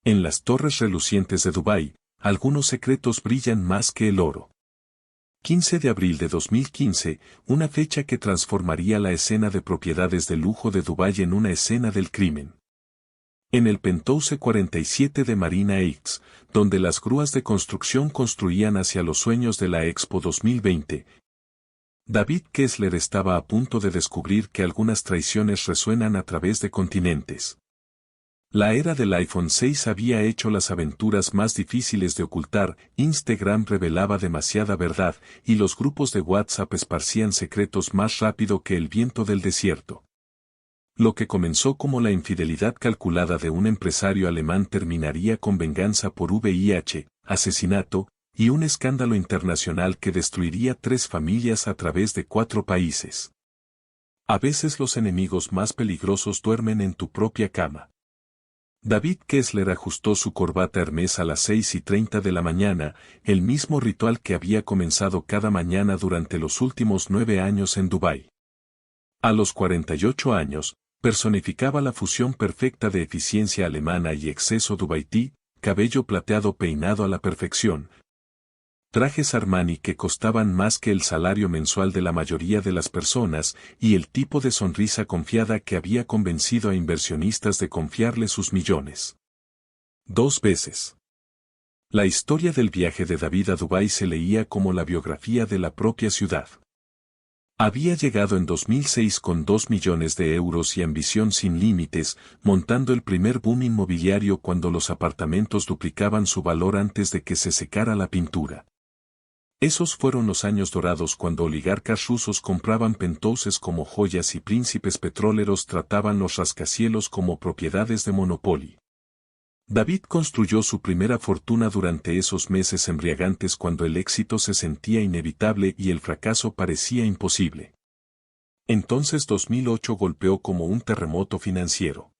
En las torres relucientes de Dubái, algunos secretos brillan más que el oro. 15 de abril de 2015, una fecha que transformaría la escena de propiedades de lujo de Dubái en una escena del crimen. En el Penthouse 47 de Marina Heights, donde las grúas de construcción construían hacia los sueños de la Expo 2020, David Kessler estaba a punto de descubrir que algunas traiciones resuenan a través de continentes. La era del iPhone 6 había hecho las aventuras más difíciles de ocultar, Instagram revelaba demasiada verdad, y los grupos de WhatsApp esparcían secretos más rápido que el viento del desierto. Lo que comenzó como la infidelidad calculada de un empresario alemán terminaría con venganza por VIH, asesinato, y un escándalo internacional que destruiría 3 familias a través de 4 países. A veces los enemigos más peligrosos duermen en tu propia cama. David Kessler ajustó su corbata Hermès a las 6:30 de la mañana, el mismo ritual que había comenzado cada mañana durante los últimos 9 años en Dubái. A los 48 años, personificaba la fusión perfecta de eficiencia alemana y exceso dubaití, cabello plateado peinado a la perfección, trajes Armani que costaban más que el salario mensual de la mayoría de las personas, y el tipo de sonrisa confiada que había convencido a inversionistas de confiarle sus millones. 2 veces. La historia del viaje de David a Dubái se leía como la biografía de la propia ciudad. Había llegado en 2006 con 2 millones de euros y ambición sin límites, montando el primer boom inmobiliario cuando los apartamentos duplicaban su valor antes de que se secara la pintura. Esos fueron los años dorados cuando oligarcas rusos compraban penthouses como joyas y príncipes petroleros trataban los rascacielos como propiedades de monopolio. David construyó su primera fortuna durante esos meses embriagantes cuando el éxito se sentía inevitable y el fracaso parecía imposible. Entonces 2008 golpeó como un terremoto financiero.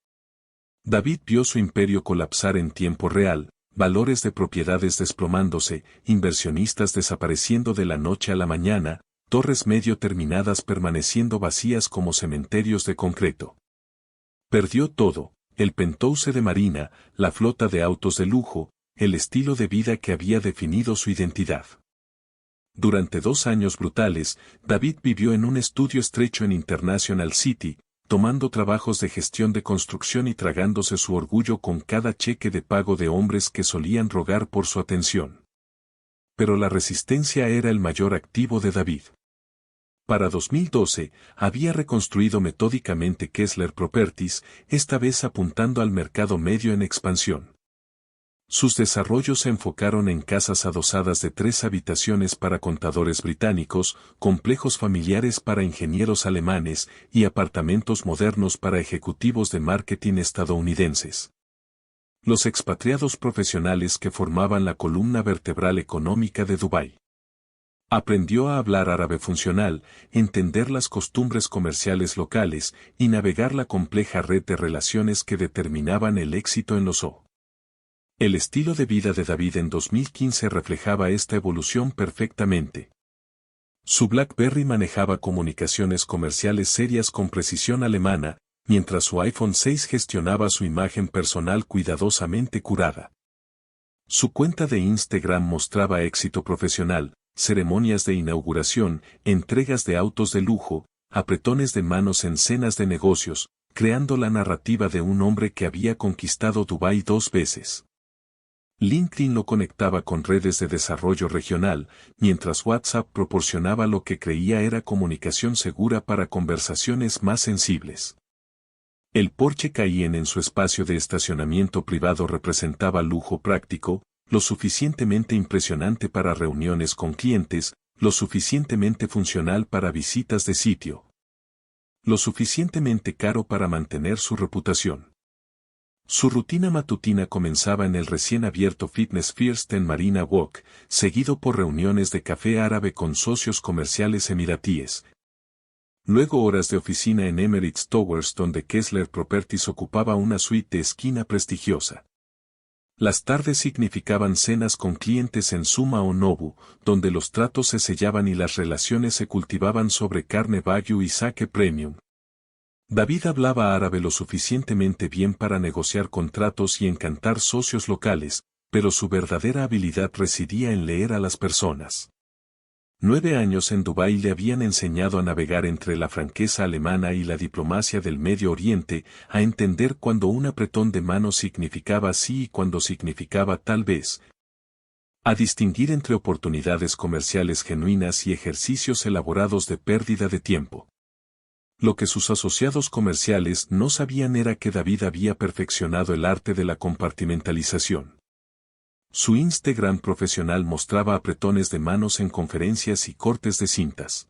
David vio su imperio colapsar en tiempo real, valores de propiedades desplomándose, inversionistas desapareciendo de la noche a la mañana, torres medio terminadas permaneciendo vacías como cementerios de concreto. Perdió todo, el penthouse de Marina, la flota de autos de lujo, el estilo de vida que había definido su identidad. Durante 2 años brutales, David vivió en un estudio estrecho en International City, tomando trabajos de gestión de construcción y tragándose su orgullo con cada cheque de pago de hombres que solían rogar por su atención. Pero la resistencia era el mayor activo de David. Para 2012, había reconstruido metódicamente Kessler Properties, esta vez apuntando al mercado medio en expansión. Sus desarrollos se enfocaron en casas adosadas de 3 habitaciones para contadores británicos, complejos familiares para ingenieros alemanes y apartamentos modernos para ejecutivos de marketing estadounidenses. Los expatriados profesionales que formaban la columna vertebral económica de Dubái. Aprendió a hablar árabe funcional, entender las costumbres comerciales locales y navegar la compleja red de relaciones que determinaban el éxito en los O. El estilo de vida de David en 2015 reflejaba esta evolución perfectamente. Su BlackBerry manejaba comunicaciones comerciales serias con precisión alemana, mientras su iPhone 6 gestionaba su imagen personal cuidadosamente curada. Su cuenta de Instagram mostraba éxito profesional, ceremonias de inauguración, entregas de autos de lujo, apretones de manos en cenas de negocios, creando la narrativa de un hombre que había conquistado Dubái 2 veces. LinkedIn lo conectaba con redes de desarrollo regional, mientras WhatsApp proporcionaba lo que creía era comunicación segura para conversaciones más sensibles. El Porsche Cayenne en su espacio de estacionamiento privado representaba lujo práctico, lo suficientemente impresionante para reuniones con clientes, lo suficientemente funcional para visitas de sitio, lo suficientemente caro para mantener su reputación. Su rutina matutina comenzaba en el recién abierto Fitness First en Marina Walk, seguido por reuniones de café árabe con socios comerciales emiratíes. Luego horas de oficina en Emirates Towers donde Kessler Properties ocupaba una suite de esquina prestigiosa. Las tardes significaban cenas con clientes en Suma o Nobu, donde los tratos se sellaban y las relaciones se cultivaban sobre carne Wagyu y sake premium. David hablaba árabe lo suficientemente bien para negociar contratos y encantar socios locales, pero su verdadera habilidad residía en leer a las personas. 9 años en Dubái le habían enseñado a navegar entre la franqueza alemana y la diplomacia del Medio Oriente, a entender cuando un apretón de manos significaba sí y cuando significaba tal vez, a distinguir entre oportunidades comerciales genuinas y ejercicios elaborados de pérdida de tiempo. Lo que sus asociados comerciales no sabían era que David había perfeccionado el arte de la compartimentalización. Su Instagram profesional mostraba apretones de manos en conferencias y cortes de cintas.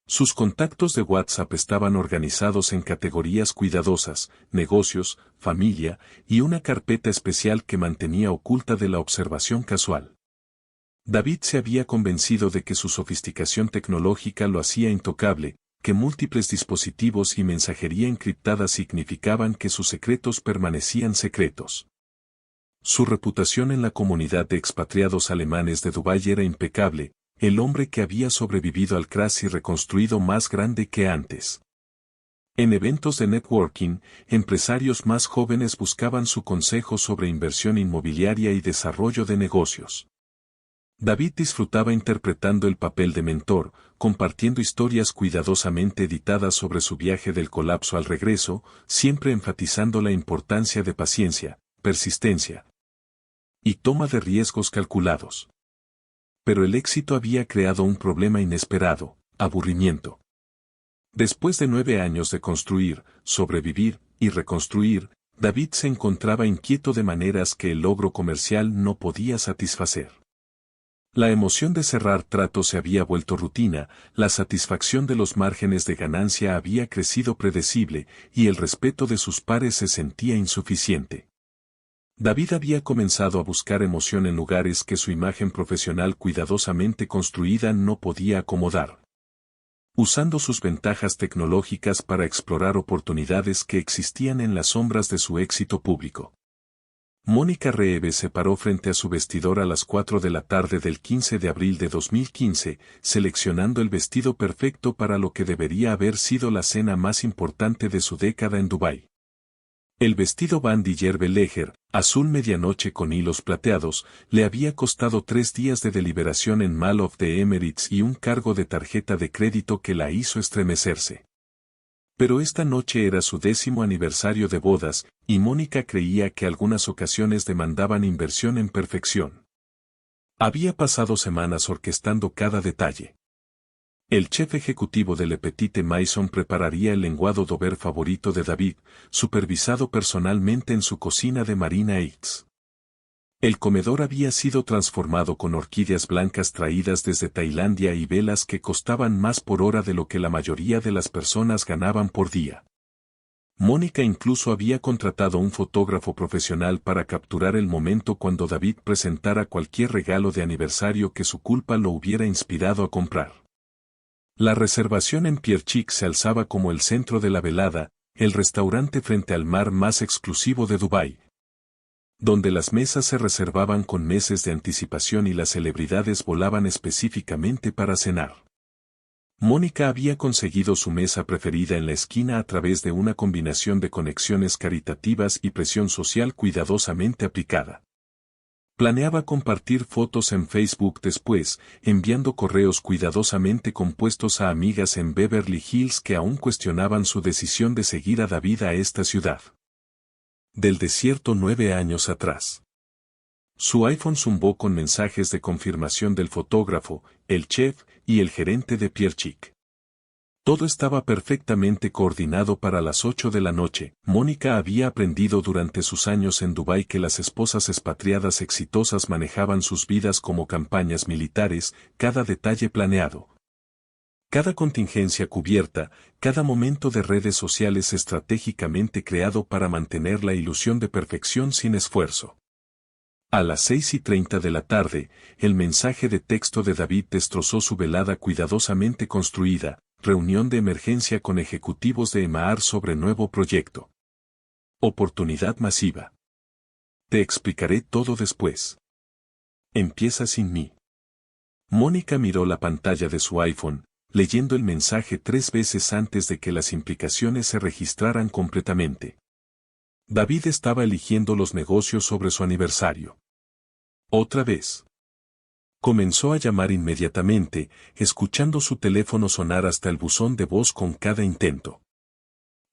Sus contactos de WhatsApp estaban organizados en categorías cuidadosas, negocios, familia, y una carpeta especial que mantenía oculta de la observación casual. David se había convencido de que su sofisticación tecnológica lo hacía intocable, que múltiples dispositivos y mensajería encriptada significaban que sus secretos permanecían secretos. Su reputación en la comunidad de expatriados alemanes de Dubái era impecable, el hombre que había sobrevivido al crash y reconstruido más grande que antes. En eventos de networking, empresarios más jóvenes buscaban su consejo sobre inversión inmobiliaria y desarrollo de negocios. David disfrutaba interpretando el papel de mentor, compartiendo historias cuidadosamente editadas sobre su viaje del colapso al regreso, siempre enfatizando la importancia de paciencia, persistencia y toma de riesgos calculados. Pero el éxito había creado un problema inesperado: aburrimiento. Después de 9 años de construir, sobrevivir y reconstruir, David se encontraba inquieto de maneras que el logro comercial no podía satisfacer. La emoción de cerrar tratos se había vuelto rutina, la satisfacción de los márgenes de ganancia había crecido predecible, y el respeto de sus pares se sentía insuficiente. David había comenzado a buscar emoción en lugares que su imagen profesional cuidadosamente construida no podía acomodar. Usando sus ventajas tecnológicas para explorar oportunidades que existían en las sombras de su éxito público. Mónica Reeve se paró frente a su vestidor a las 4 de la tarde del 15 de abril de 2015, seleccionando el vestido perfecto para lo que debería haber sido la cena más importante de su década en Dubái. El vestido Van Dieter Belleger, azul medianoche con hilos plateados, le había costado 3 días de deliberación en Mall of the Emirates y un cargo de tarjeta de crédito que la hizo estremecerse. Pero esta noche era su 10º aniversario de bodas, y Mónica creía que algunas ocasiones demandaban inversión en perfección. Había pasado semanas orquestando cada detalle. El chef ejecutivo de Le Petite Maison prepararía el lenguado Dover favorito de David, supervisado personalmente en su cocina de Marina Heights. El comedor había sido transformado con orquídeas blancas traídas desde Tailandia y velas que costaban más por hora de lo que la mayoría de las personas ganaban por día. Mónica incluso había contratado un fotógrafo profesional para capturar el momento cuando David presentara cualquier regalo de aniversario que su culpa lo hubiera inspirado a comprar. La reservación en Pierre Chic se alzaba como el centro de la velada, el restaurante frente al mar más exclusivo de Dubái, donde las mesas se reservaban con meses de anticipación y las celebridades volaban específicamente para cenar. Mónica había conseguido su mesa preferida en la esquina a través de una combinación de conexiones caritativas y presión social cuidadosamente aplicada. Planeaba compartir fotos en Facebook después, enviando correos cuidadosamente compuestos a amigas en Beverly Hills que aún cuestionaban su decisión de seguir a David a esta ciudad del desierto 9 años atrás. Su iPhone zumbó con mensajes de confirmación del fotógrafo, el chef y el gerente de Pierre Chic. Todo estaba perfectamente coordinado para las 8 de la noche. Mónica había aprendido durante sus años en Dubái que las esposas expatriadas exitosas manejaban sus vidas como campañas militares, cada detalle planeado. Cada contingencia cubierta, cada momento de redes sociales estratégicamente creado para mantener la ilusión de perfección sin esfuerzo. A las 6:30 de la tarde, el mensaje de texto de David destrozó su velada cuidadosamente construida. Reunión de emergencia con ejecutivos de EMAAR sobre nuevo proyecto. Oportunidad masiva. Te explicaré todo después. Empieza sin mí. Mónica miró la pantalla de su iPhone, leyendo el mensaje 3 veces antes de que las implicaciones se registraran completamente. David estaba eligiendo los negocios sobre su aniversario. Otra vez. Comenzó a llamar inmediatamente, escuchando su teléfono sonar hasta el buzón de voz con cada intento.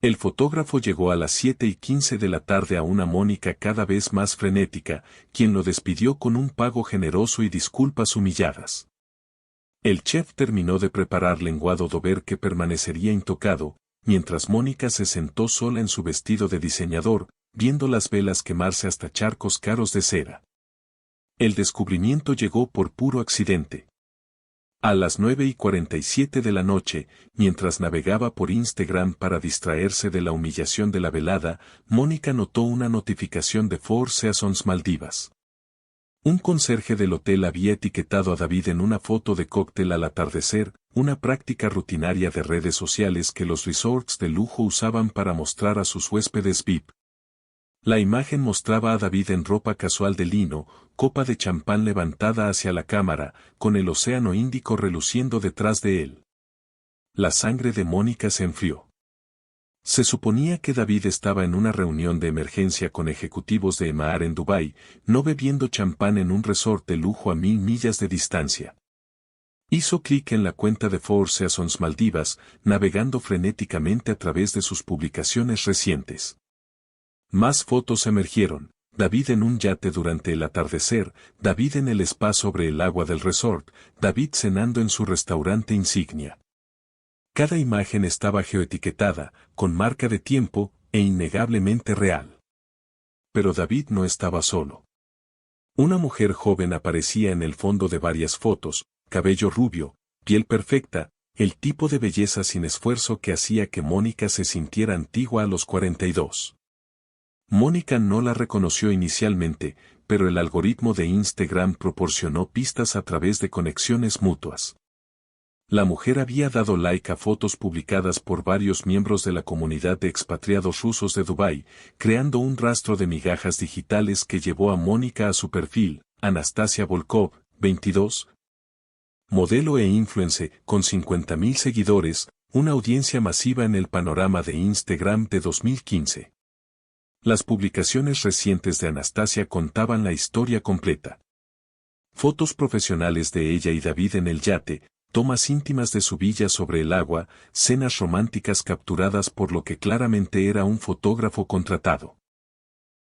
El fotógrafo llegó a las 7:15 de la tarde a una Mónica cada vez más frenética, quien lo despidió con un pago generoso y disculpas humilladas. El chef terminó de preparar lenguado Dover que permanecería intocado, mientras Mónica se sentó sola en su vestido de diseñador, viendo las velas quemarse hasta charcos caros de cera. El descubrimiento llegó por puro accidente. A las 9:47 de la noche, mientras navegaba por Instagram para distraerse de la humillación de la velada, Mónica notó una notificación de Four Seasons Maldivas. Un conserje del hotel había etiquetado a David en una foto de cóctel al atardecer, una práctica rutinaria de redes sociales que los resorts de lujo usaban para mostrar a sus huéspedes VIP. La imagen mostraba a David en ropa casual de lino, copa de champán levantada hacia la cámara, con el océano Índico reluciendo detrás de él. La sangre de Mónica se enfrió. Se suponía que David estaba en una reunión de emergencia con ejecutivos de Emaar en Dubái, no bebiendo champán en un resort de lujo a 1000 millas de distancia. Hizo clic en la cuenta de Four Seasons Maldivas, navegando frenéticamente a través de sus publicaciones recientes. Más fotos emergieron: David en un yate durante el atardecer, David en el spa sobre el agua del resort, David cenando en su restaurante insignia. Cada imagen estaba geoetiquetada, con marca de tiempo, e innegablemente real. Pero David no estaba solo. Una mujer joven aparecía en el fondo de varias fotos, cabello rubio, piel perfecta, el tipo de belleza sin esfuerzo que hacía que Mónica se sintiera antigua a los 42. Mónica no la reconoció inicialmente, pero el algoritmo de Instagram proporcionó pistas a través de conexiones mutuas. La mujer había dado like a fotos publicadas por varios miembros de la comunidad de expatriados rusos de Dubái, creando un rastro de migajas digitales que llevó a Mónica a su perfil, Anastasia Volkov, 22. Modelo e influencer, con 50.000 seguidores, una audiencia masiva en el panorama de Instagram de 2015. Las publicaciones recientes de Anastasia contaban la historia completa. Fotos profesionales de ella y David en el yate, tomas íntimas de su villa sobre el agua, cenas románticas capturadas por lo que claramente era un fotógrafo contratado.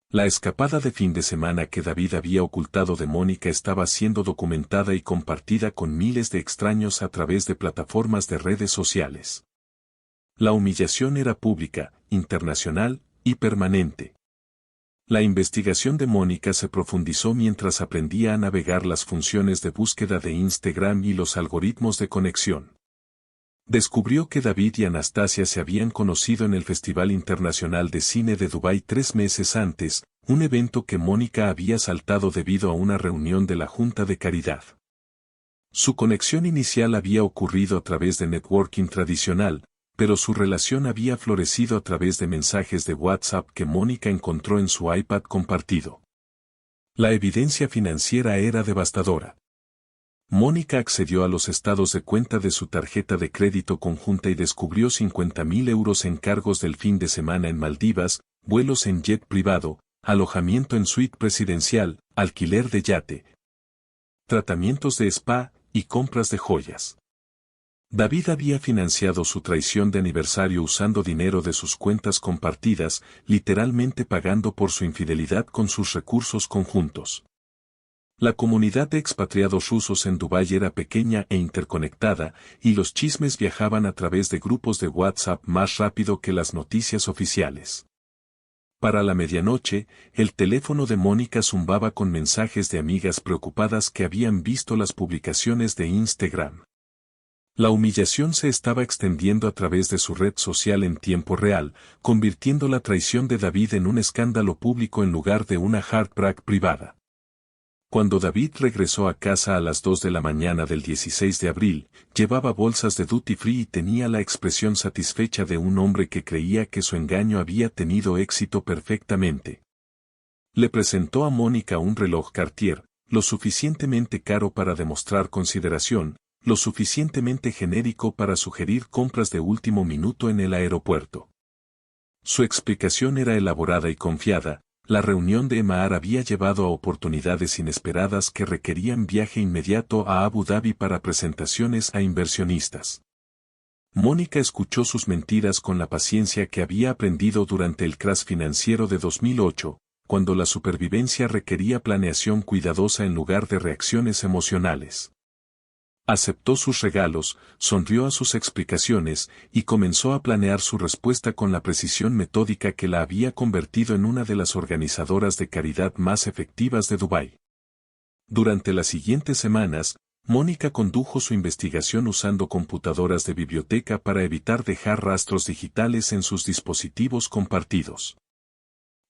La escapada de fin de semana que David había ocultado de Mónica estaba siendo documentada y compartida con miles de extraños a través de plataformas de redes sociales. La humillación era pública, internacional y permanente. La investigación de Mónica se profundizó mientras aprendía a navegar las funciones de búsqueda de Instagram y los algoritmos de conexión. Descubrió que David y Anastasia se habían conocido en el Festival Internacional de Cine de Dubái 3 meses antes, un evento que Mónica había saltado debido a una reunión de la Junta de Caridad. Su conexión inicial había ocurrido a través de networking tradicional, pero su relación había florecido a través de mensajes de WhatsApp que Mónica encontró en su iPad compartido. La evidencia financiera era devastadora. Mónica accedió a los estados de cuenta de su tarjeta de crédito conjunta y descubrió 50.000 euros en cargos del fin de semana en Maldivas, vuelos en jet privado, alojamiento en suite presidencial, alquiler de yate, tratamientos de spa y compras de joyas. David había financiado su traición de aniversario usando dinero de sus cuentas compartidas, literalmente pagando por su infidelidad con sus recursos conjuntos. La comunidad de expatriados rusos en Dubái era pequeña e interconectada, y los chismes viajaban a través de grupos de WhatsApp más rápido que las noticias oficiales. Para la medianoche, el teléfono de Mónica zumbaba con mensajes de amigas preocupadas que habían visto las publicaciones de Instagram. La humillación se estaba extendiendo a través de su red social en tiempo real, convirtiendo la traición de David en un escándalo público en lugar de una heartbreak privada. Cuando David regresó a casa a las 2 de la mañana del 16 de abril, llevaba bolsas de duty free y tenía la expresión satisfecha de un hombre que creía que su engaño había tenido éxito perfectamente. Le presentó a Mónica un reloj Cartier, lo suficientemente caro para demostrar consideración, lo suficientemente genérico para sugerir compras de último minuto en el aeropuerto. Su explicación era elaborada y confiada. La reunión de Emaar había llevado a oportunidades inesperadas que requerían viaje inmediato a Abu Dhabi para presentaciones a inversionistas. Mónica escuchó sus mentiras con la paciencia que había aprendido durante el crash financiero de 2008, cuando la supervivencia requería planeación cuidadosa en lugar de reacciones emocionales. Aceptó sus regalos, sonrió a sus explicaciones y comenzó a planear su respuesta con la precisión metódica que la había convertido en una de las organizadoras de caridad más efectivas de Dubái. Durante las siguientes semanas, Mónica condujo su investigación usando computadoras de biblioteca para evitar dejar rastros digitales en sus dispositivos compartidos.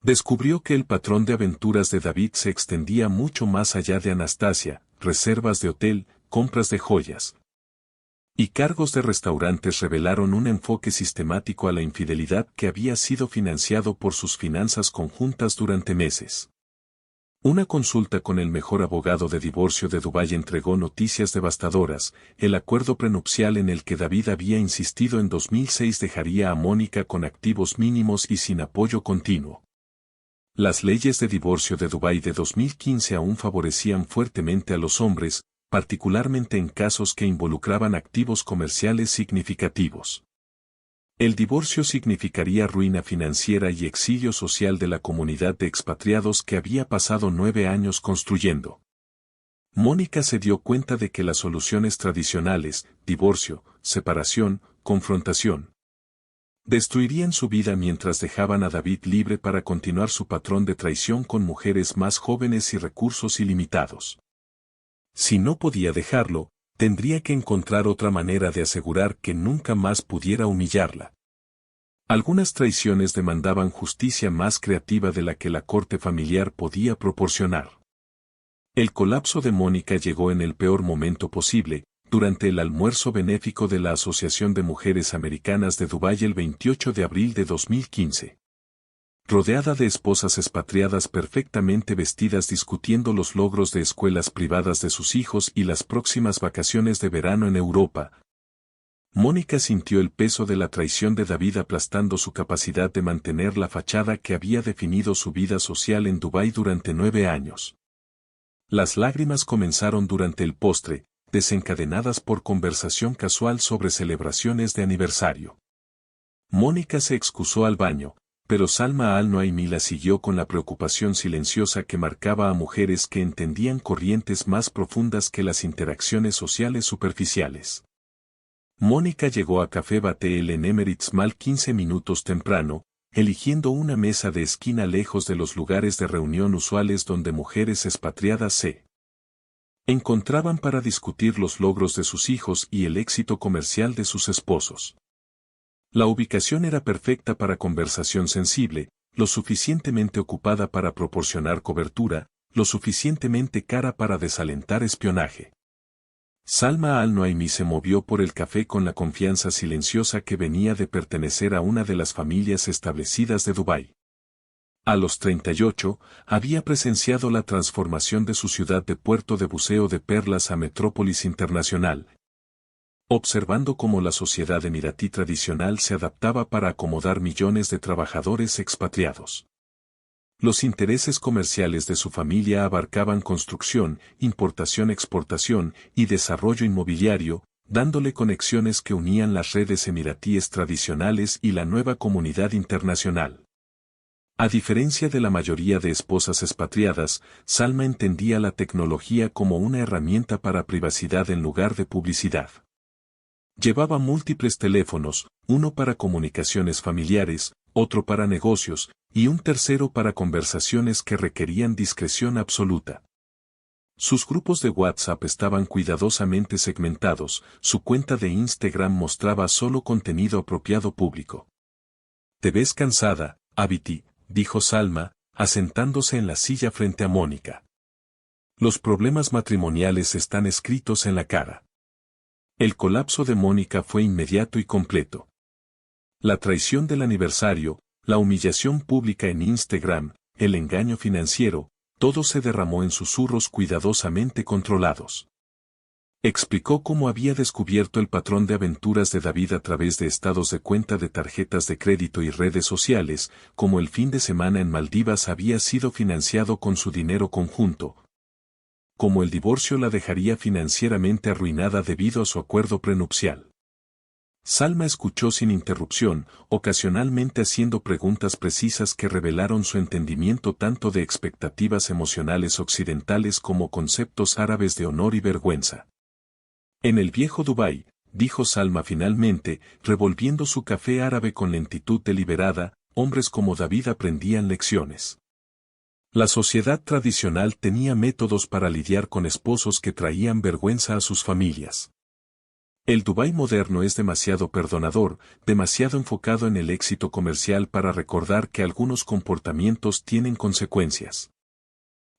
Descubrió que el patrón de aventuras de David se extendía mucho más allá de Anastasia, reservas de hotel, compras de joyas y cargos de restaurantes revelaron un enfoque sistemático a la infidelidad que había sido financiado por sus finanzas conjuntas durante meses. Una consulta con el mejor abogado de divorcio de Dubái entregó noticias devastadoras. El acuerdo prenupcial en el que David había insistido en 2006 dejaría a Mónica con activos mínimos y sin apoyo continuo. Las leyes de divorcio de Dubái de 2015 aún favorecían fuertemente a los hombres, particularmente en casos que involucraban activos comerciales significativos. El divorcio significaría ruina financiera y exilio social de la comunidad de expatriados que había pasado 9 años construyendo. Mónica se dio cuenta de que las soluciones tradicionales, divorcio, separación, confrontación, destruirían su vida mientras dejaban a David libre para continuar su patrón de traición con mujeres más jóvenes y recursos ilimitados. Si no podía dejarlo, tendría que encontrar otra manera de asegurar que nunca más pudiera humillarla. Algunas traiciones demandaban justicia más creativa de la que la corte familiar podía proporcionar. El colapso de Mónica llegó en el peor momento posible, durante el almuerzo benéfico de la Asociación de Mujeres Americanas de Dubái el 28 de abril de 2015. Rodeada de esposas expatriadas perfectamente vestidas discutiendo los logros de escuelas privadas de sus hijos y las próximas vacaciones de verano en Europa, Mónica sintió el peso de la traición de David aplastando su capacidad de mantener la fachada que había definido su vida social en Dubái durante 9 años. Las lágrimas comenzaron durante el postre, desencadenadas por conversación casual sobre celebraciones de aniversario. Mónica se excusó al baño, pero Salma al-Noaimi la siguió con la preocupación silenciosa que marcaba a mujeres que entendían corrientes más profundas que las interacciones sociales superficiales. Mónica llegó a Café Batel en Emirates Mall 15 minutos temprano, eligiendo una mesa de esquina lejos de los lugares de reunión usuales donde mujeres expatriadas se encontraban para discutir los logros de sus hijos y el éxito comercial de sus esposos. La ubicación era perfecta para conversación sensible, lo suficientemente ocupada para proporcionar cobertura, lo suficientemente cara para desalentar espionaje. Salma al-Noaimi se movió por el café con la confianza silenciosa que venía de pertenecer a una de las familias establecidas de Dubái. A los 38, había presenciado la transformación de su ciudad de puerto de buceo de perlas a metrópolis internacional, observando cómo la sociedad emiratí tradicional se adaptaba para acomodar millones de trabajadores expatriados. Los intereses comerciales de su familia abarcaban construcción, importación-exportación y desarrollo inmobiliario, dándole conexiones que unían las redes emiratíes tradicionales y la nueva comunidad internacional. A diferencia de la mayoría de esposas expatriadas, Salma entendía la tecnología como una herramienta para privacidad en lugar de publicidad. Llevaba múltiples teléfonos, uno para comunicaciones familiares, otro para negocios, y un tercero para conversaciones que requerían discreción absoluta. Sus grupos de WhatsApp estaban cuidadosamente segmentados, su cuenta de Instagram mostraba solo contenido apropiado público. «¿Te ves cansada, Abiti?», dijo Salma, asentándose en la silla frente a Mónica. «Los problemas matrimoniales están escritos en la cara». El colapso de Mónica fue inmediato y completo. La traición del aniversario, la humillación pública en Instagram, el engaño financiero, todo se derramó en susurros cuidadosamente controlados. Explicó cómo había descubierto el patrón de aventuras de David a través de estados de cuenta de tarjetas de crédito y redes sociales, como el fin de semana en Maldivas había sido financiado con su dinero conjunto, como el divorcio la dejaría financieramente arruinada debido a su acuerdo prenupcial. Salma escuchó sin interrupción, ocasionalmente haciendo preguntas precisas que revelaron su entendimiento tanto de expectativas emocionales occidentales como conceptos árabes de honor y vergüenza. En el viejo Dubái, dijo Salma finalmente, revolviendo su café árabe con lentitud deliberada, hombres como David aprendían lecciones. La sociedad tradicional tenía métodos para lidiar con esposos que traían vergüenza a sus familias. El Dubái moderno es demasiado perdonador, demasiado enfocado en el éxito comercial para recordar que algunos comportamientos tienen consecuencias.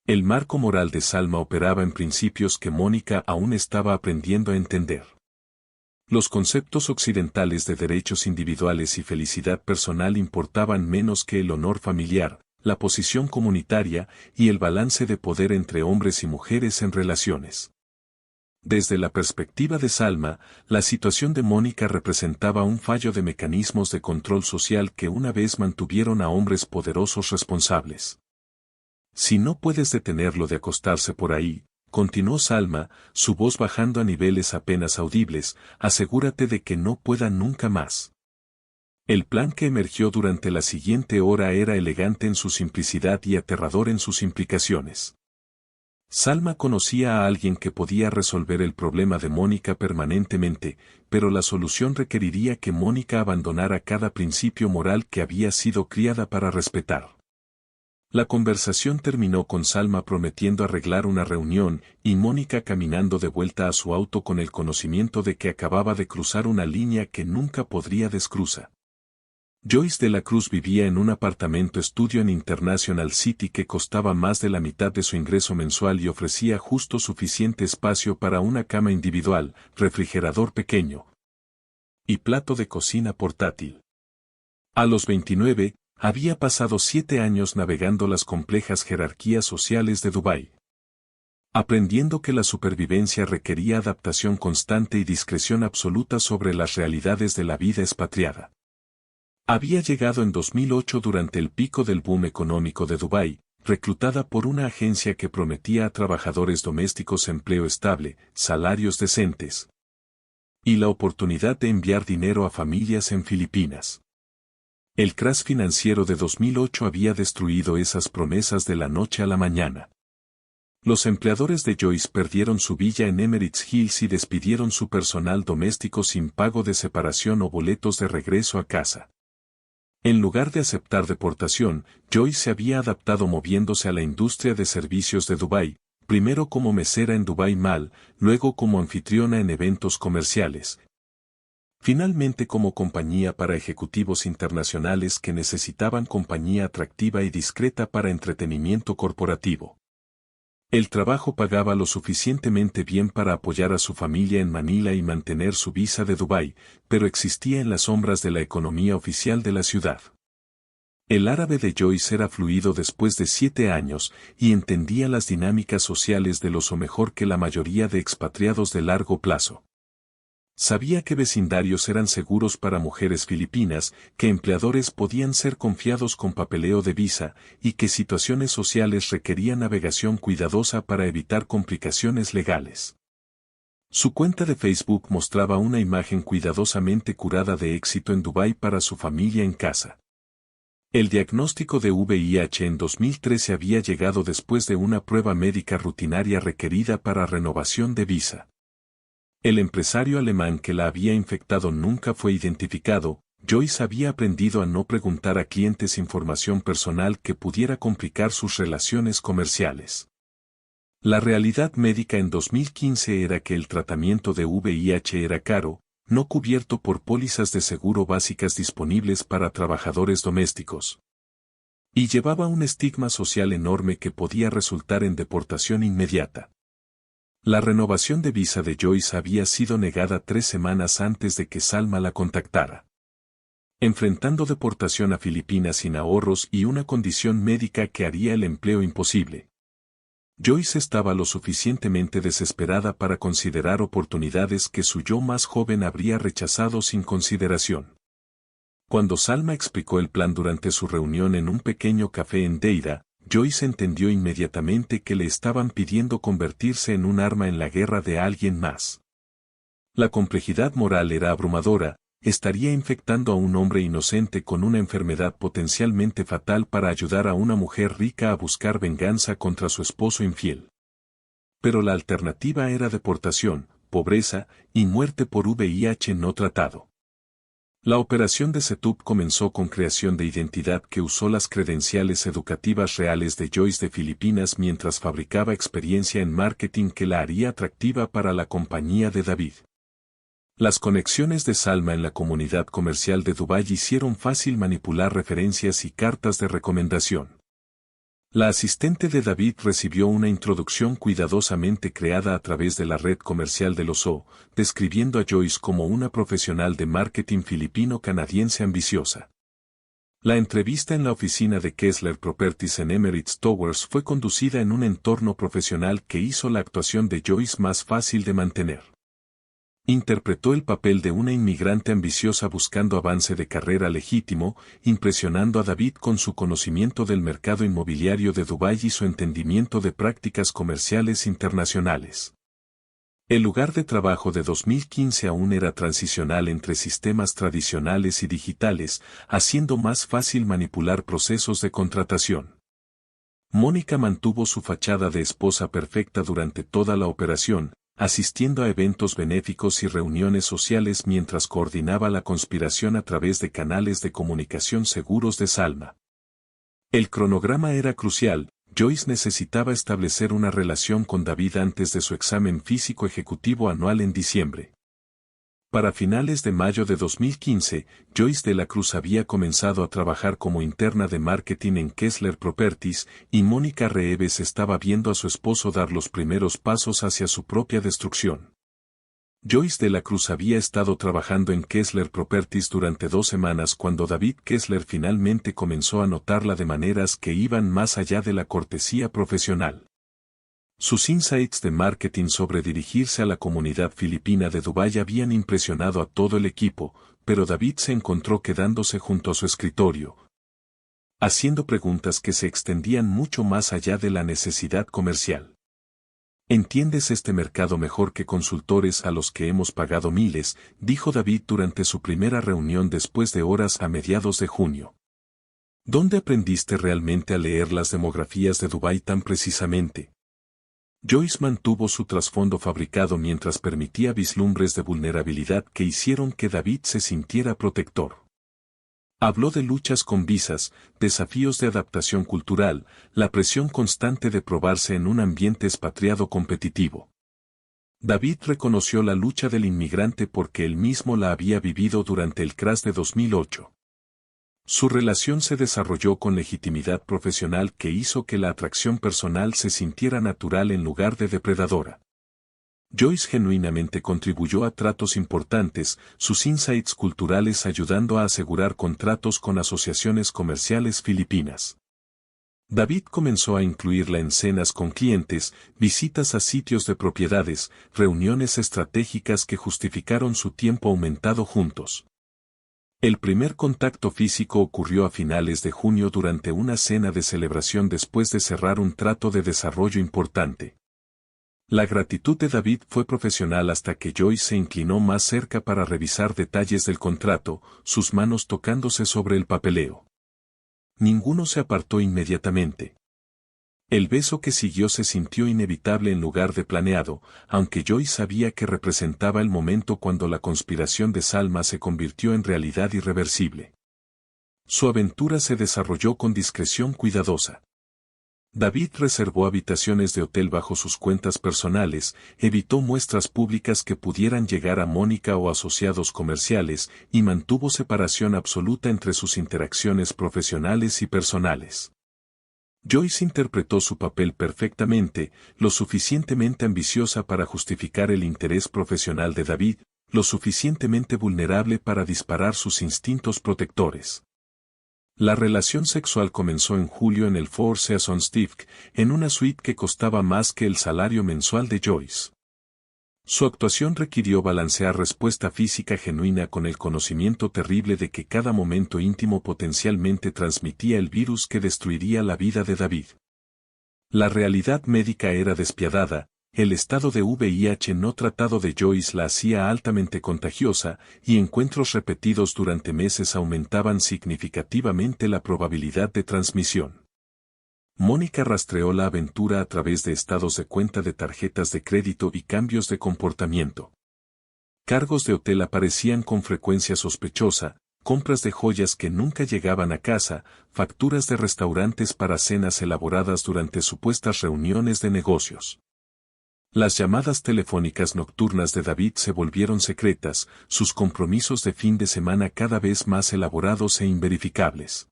El marco moral de Salma operaba en principios que Mónica aún estaba aprendiendo a entender. Los conceptos occidentales de derechos individuales y felicidad personal importaban menos que el honor familiar, la posición comunitaria y el balance de poder entre hombres y mujeres en relaciones. Desde la perspectiva de Salma, la situación de Mónica representaba un fallo de mecanismos de control social que una vez mantuvieron a hombres poderosos responsables. Si no puedes detenerlo de acostarse por ahí, continuó Salma, su voz bajando a niveles apenas audibles, asegúrate de que no pueda nunca más. El plan que emergió durante la siguiente hora era elegante en su simplicidad y aterrador en sus implicaciones. Salma conocía a alguien que podía resolver el problema de Mónica permanentemente, pero la solución requeriría que Mónica abandonara cada principio moral que había sido criada para respetar. La conversación terminó con Salma prometiendo arreglar una reunión y Mónica caminando de vuelta a su auto con el conocimiento de que acababa de cruzar una línea que nunca podría descruzar. Joyce de la Cruz vivía en un apartamento estudio en International City que costaba más de la mitad de su ingreso mensual y ofrecía justo suficiente espacio para una cama individual, refrigerador pequeño y plato de cocina portátil. A los 29, había pasado 7 años navegando las complejas jerarquías sociales de Dubái, aprendiendo que la supervivencia requería adaptación constante y discreción absoluta sobre las realidades de la vida expatriada. Había llegado en 2008 durante el pico del boom económico de Dubái, reclutada por una agencia que prometía a trabajadores domésticos empleo estable, salarios decentes y la oportunidad de enviar dinero a familias en Filipinas. El crash financiero de 2008 había destruido esas promesas de la noche a la mañana. Los empleadores de Joyce perdieron su villa en Emirates Hills y despidieron su personal doméstico sin pago de separación o boletos de regreso a casa. En lugar de aceptar deportación, Joyce se había adaptado moviéndose a la industria de servicios de Dubái, primero como mesera en Dubai Mall, luego como anfitriona en eventos comerciales. Finalmente como compañía para ejecutivos internacionales que necesitaban compañía atractiva y discreta para entretenimiento corporativo. El trabajo pagaba lo suficientemente bien para apoyar a su familia en Manila y mantener su visa de Dubái, pero existía en las sombras de la economía oficial de la ciudad. El árabe de Joyce era fluido después de 7 años y entendía las dinámicas sociales de lo mejor que la mayoría de expatriados de largo plazo. Sabía que vecindarios eran seguros para mujeres filipinas, que empleadores podían ser confiados con papeleo de visa, y que situaciones sociales requerían navegación cuidadosa para evitar complicaciones legales. Su cuenta de Facebook mostraba una imagen cuidadosamente curada de éxito en Dubái para su familia en casa. El diagnóstico de VIH en 2013 había llegado después de una prueba médica rutinaria requerida para renovación de visa. El empresario alemán que la había infectado nunca fue identificado. Joyce había aprendido a no preguntar a clientes información personal que pudiera complicar sus relaciones comerciales. La realidad médica en 2015 era que el tratamiento de VIH era caro, no cubierto por pólizas de seguro básicas disponibles para trabajadores domésticos. Y llevaba un estigma social enorme que podía resultar en deportación inmediata. La renovación de visa de Joyce había sido negada 3 semanas antes de que Salma la contactara. Enfrentando deportación a Filipinas sin ahorros y una condición médica que haría el empleo imposible. Joyce estaba lo suficientemente desesperada para considerar oportunidades que su yo más joven habría rechazado sin consideración. Cuando Salma explicó el plan durante su reunión en un pequeño café en Deira, Joyce entendió inmediatamente que le estaban pidiendo convertirse en un arma en la guerra de alguien más. La complejidad moral era abrumadora, estaría infectando a un hombre inocente con una enfermedad potencialmente fatal para ayudar a una mujer rica a buscar venganza contra su esposo infiel. Pero la alternativa era deportación, pobreza y muerte por VIH no tratado. La operación de Setup comenzó con creación de identidad que usó las credenciales educativas reales de Joyce de Filipinas mientras fabricaba experiencia en marketing que la haría atractiva para la compañía de David. Las conexiones de Salma en la comunidad comercial de Dubái hicieron fácil manipular referencias y cartas de recomendación. La asistente de David recibió una introducción cuidadosamente creada a través de la red comercial de Loso, describiendo a Joyce como una profesional de marketing filipino-canadiense ambiciosa. La entrevista en la oficina de Kessler Properties en Emirates Towers fue conducida en un entorno profesional que hizo la actuación de Joyce más fácil de mantener. Interpretó el papel de una inmigrante ambiciosa buscando avance de carrera legítimo, impresionando a David con su conocimiento del mercado inmobiliario de Dubái y su entendimiento de prácticas comerciales internacionales. El lugar de trabajo de 2015 aún era transicional entre sistemas tradicionales y digitales, haciendo más fácil manipular procesos de contratación. Mónica mantuvo su fachada de esposa perfecta durante toda la operación, asistiendo a eventos benéficos y reuniones sociales mientras coordinaba la conspiración a través de canales de comunicación seguros de Salma. El cronograma era crucial. Joyce necesitaba establecer una relación con David antes de su examen físico ejecutivo anual en diciembre. Para finales de mayo de 2015, Joyce de la Cruz había comenzado a trabajar como interna de marketing en Kessler Properties y Mónica Reeves estaba viendo a su esposo dar los primeros pasos hacia su propia destrucción. Joyce de la Cruz había estado trabajando en Kessler Properties durante 2 semanas cuando David Kessler finalmente comenzó a notarla de maneras que iban más allá de la cortesía profesional. Sus insights de marketing sobre dirigirse a la comunidad filipina de Dubái habían impresionado a todo el equipo, pero David se encontró quedándose junto a su escritorio, haciendo preguntas que se extendían mucho más allá de la necesidad comercial. «¿Entiendes este mercado mejor que consultores a los que hemos pagado miles?», dijo David durante su primera reunión después de horas a mediados de junio. «¿Dónde aprendiste realmente a leer las demografías de Dubái tan precisamente?». Joyce mantuvo su trasfondo fabricado mientras permitía vislumbres de vulnerabilidad que hicieron que David se sintiera protector. Habló de luchas con visas, desafíos de adaptación cultural, la presión constante de probarse en un ambiente expatriado competitivo. David reconoció la lucha del inmigrante porque él mismo la había vivido durante el crash de 2008. Su relación se desarrolló con legitimidad profesional que hizo que la atracción personal se sintiera natural en lugar de depredadora. Joyce genuinamente contribuyó a tratos importantes, sus insights culturales ayudando a asegurar contratos con asociaciones comerciales filipinas. David comenzó a incluirla en cenas con clientes, visitas a sitios de propiedades, reuniones estratégicas que justificaron su tiempo aumentado juntos. El primer contacto físico ocurrió a finales de junio durante una cena de celebración después de cerrar un trato de desarrollo importante. La gratitud de David fue profesional hasta que Joyce se inclinó más cerca para revisar detalles del contrato, sus manos tocándose sobre el papeleo. Ninguno se apartó inmediatamente. El beso que siguió se sintió inevitable en lugar de planeado, aunque Joyce sabía que representaba el momento cuando la conspiración de Salma se convirtió en realidad irreversible. Su aventura se desarrolló con discreción cuidadosa. David reservó habitaciones de hotel bajo sus cuentas personales, evitó muestras públicas que pudieran llegar a Mónica o asociados comerciales, y mantuvo separación absoluta entre sus interacciones profesionales y personales. Joyce interpretó su papel perfectamente, lo suficientemente ambiciosa para justificar el interés profesional de David, lo suficientemente vulnerable para disparar sus instintos protectores. La relación sexual comenzó en julio en el Four Seasons Dive, en una suite que costaba más que el salario mensual de Joyce. Su actuación requirió balancear respuesta física genuina con el conocimiento terrible de que cada momento íntimo potencialmente transmitía el virus que destruiría la vida de David. La realidad médica era despiadada, el estado de VIH no tratado de Joyce la hacía altamente contagiosa, y encuentros repetidos durante meses aumentaban significativamente la probabilidad de transmisión. Mónica rastreó la aventura a través de estados de cuenta de tarjetas de crédito y cambios de comportamiento. Cargos de hotel aparecían con frecuencia sospechosa, compras de joyas que nunca llegaban a casa, facturas de restaurantes para cenas elaboradas durante supuestas reuniones de negocios. Las llamadas telefónicas nocturnas de David se volvieron secretas, sus compromisos de fin de semana cada vez más elaborados e inverificables.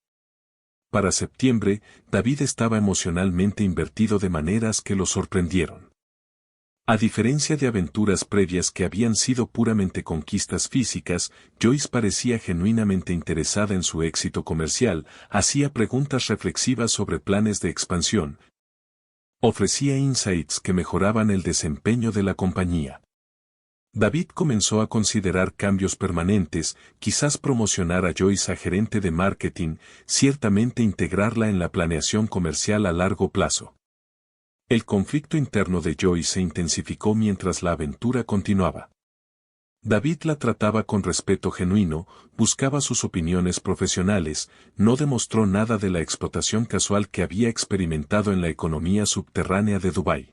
Para septiembre, David estaba emocionalmente invertido de maneras que lo sorprendieron. A diferencia de aventuras previas que habían sido puramente conquistas físicas, Joyce parecía genuinamente interesada en su éxito comercial, hacía preguntas reflexivas sobre planes de expansión, ofrecía insights que mejoraban el desempeño de la compañía. David comenzó a considerar cambios permanentes, quizás promocionar a Joyce a gerente de marketing, ciertamente integrarla en la planeación comercial a largo plazo. El conflicto interno de Joyce se intensificó mientras la aventura continuaba. David la trataba con respeto genuino, buscaba sus opiniones profesionales, no demostró nada de la explotación casual que había experimentado en la economía subterránea de Dubái.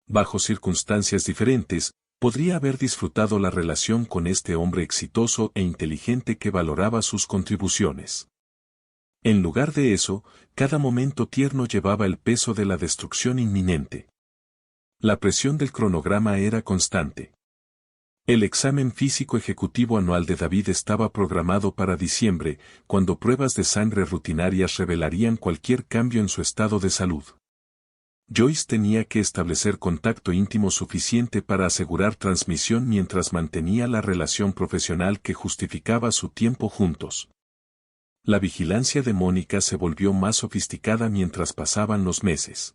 Bajo circunstancias diferentes, podría haber disfrutado la relación con este hombre exitoso e inteligente que valoraba sus contribuciones. En lugar de eso, cada momento tierno llevaba el peso de la destrucción inminente. La presión del cronograma era constante. El examen físico ejecutivo anual de David estaba programado para diciembre, cuando pruebas de sangre rutinarias revelarían cualquier cambio en su estado de salud. Joyce tenía que establecer contacto íntimo suficiente para asegurar transmisión mientras mantenía la relación profesional que justificaba su tiempo juntos. La vigilancia de Mónica se volvió más sofisticada mientras pasaban los meses.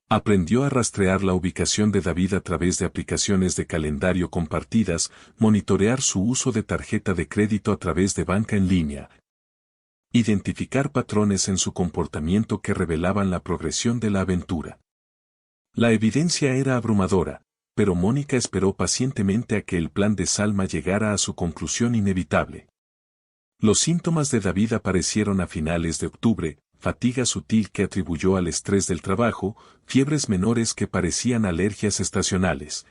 Aprendió a rastrear la ubicación de David a través de aplicaciones de calendario compartidas, monitorear su uso de tarjeta de crédito a través de banca en línea, identificar patrones en su comportamiento que revelaban la progresión de la aventura. La evidencia era abrumadora, pero Mónica esperó pacientemente a que el plan de Salma llegara a su conclusión inevitable. Los síntomas de David aparecieron a finales de octubre, fatiga sutil que atribuyó al estrés del trabajo, fiebres menores que parecían alergias estacionales.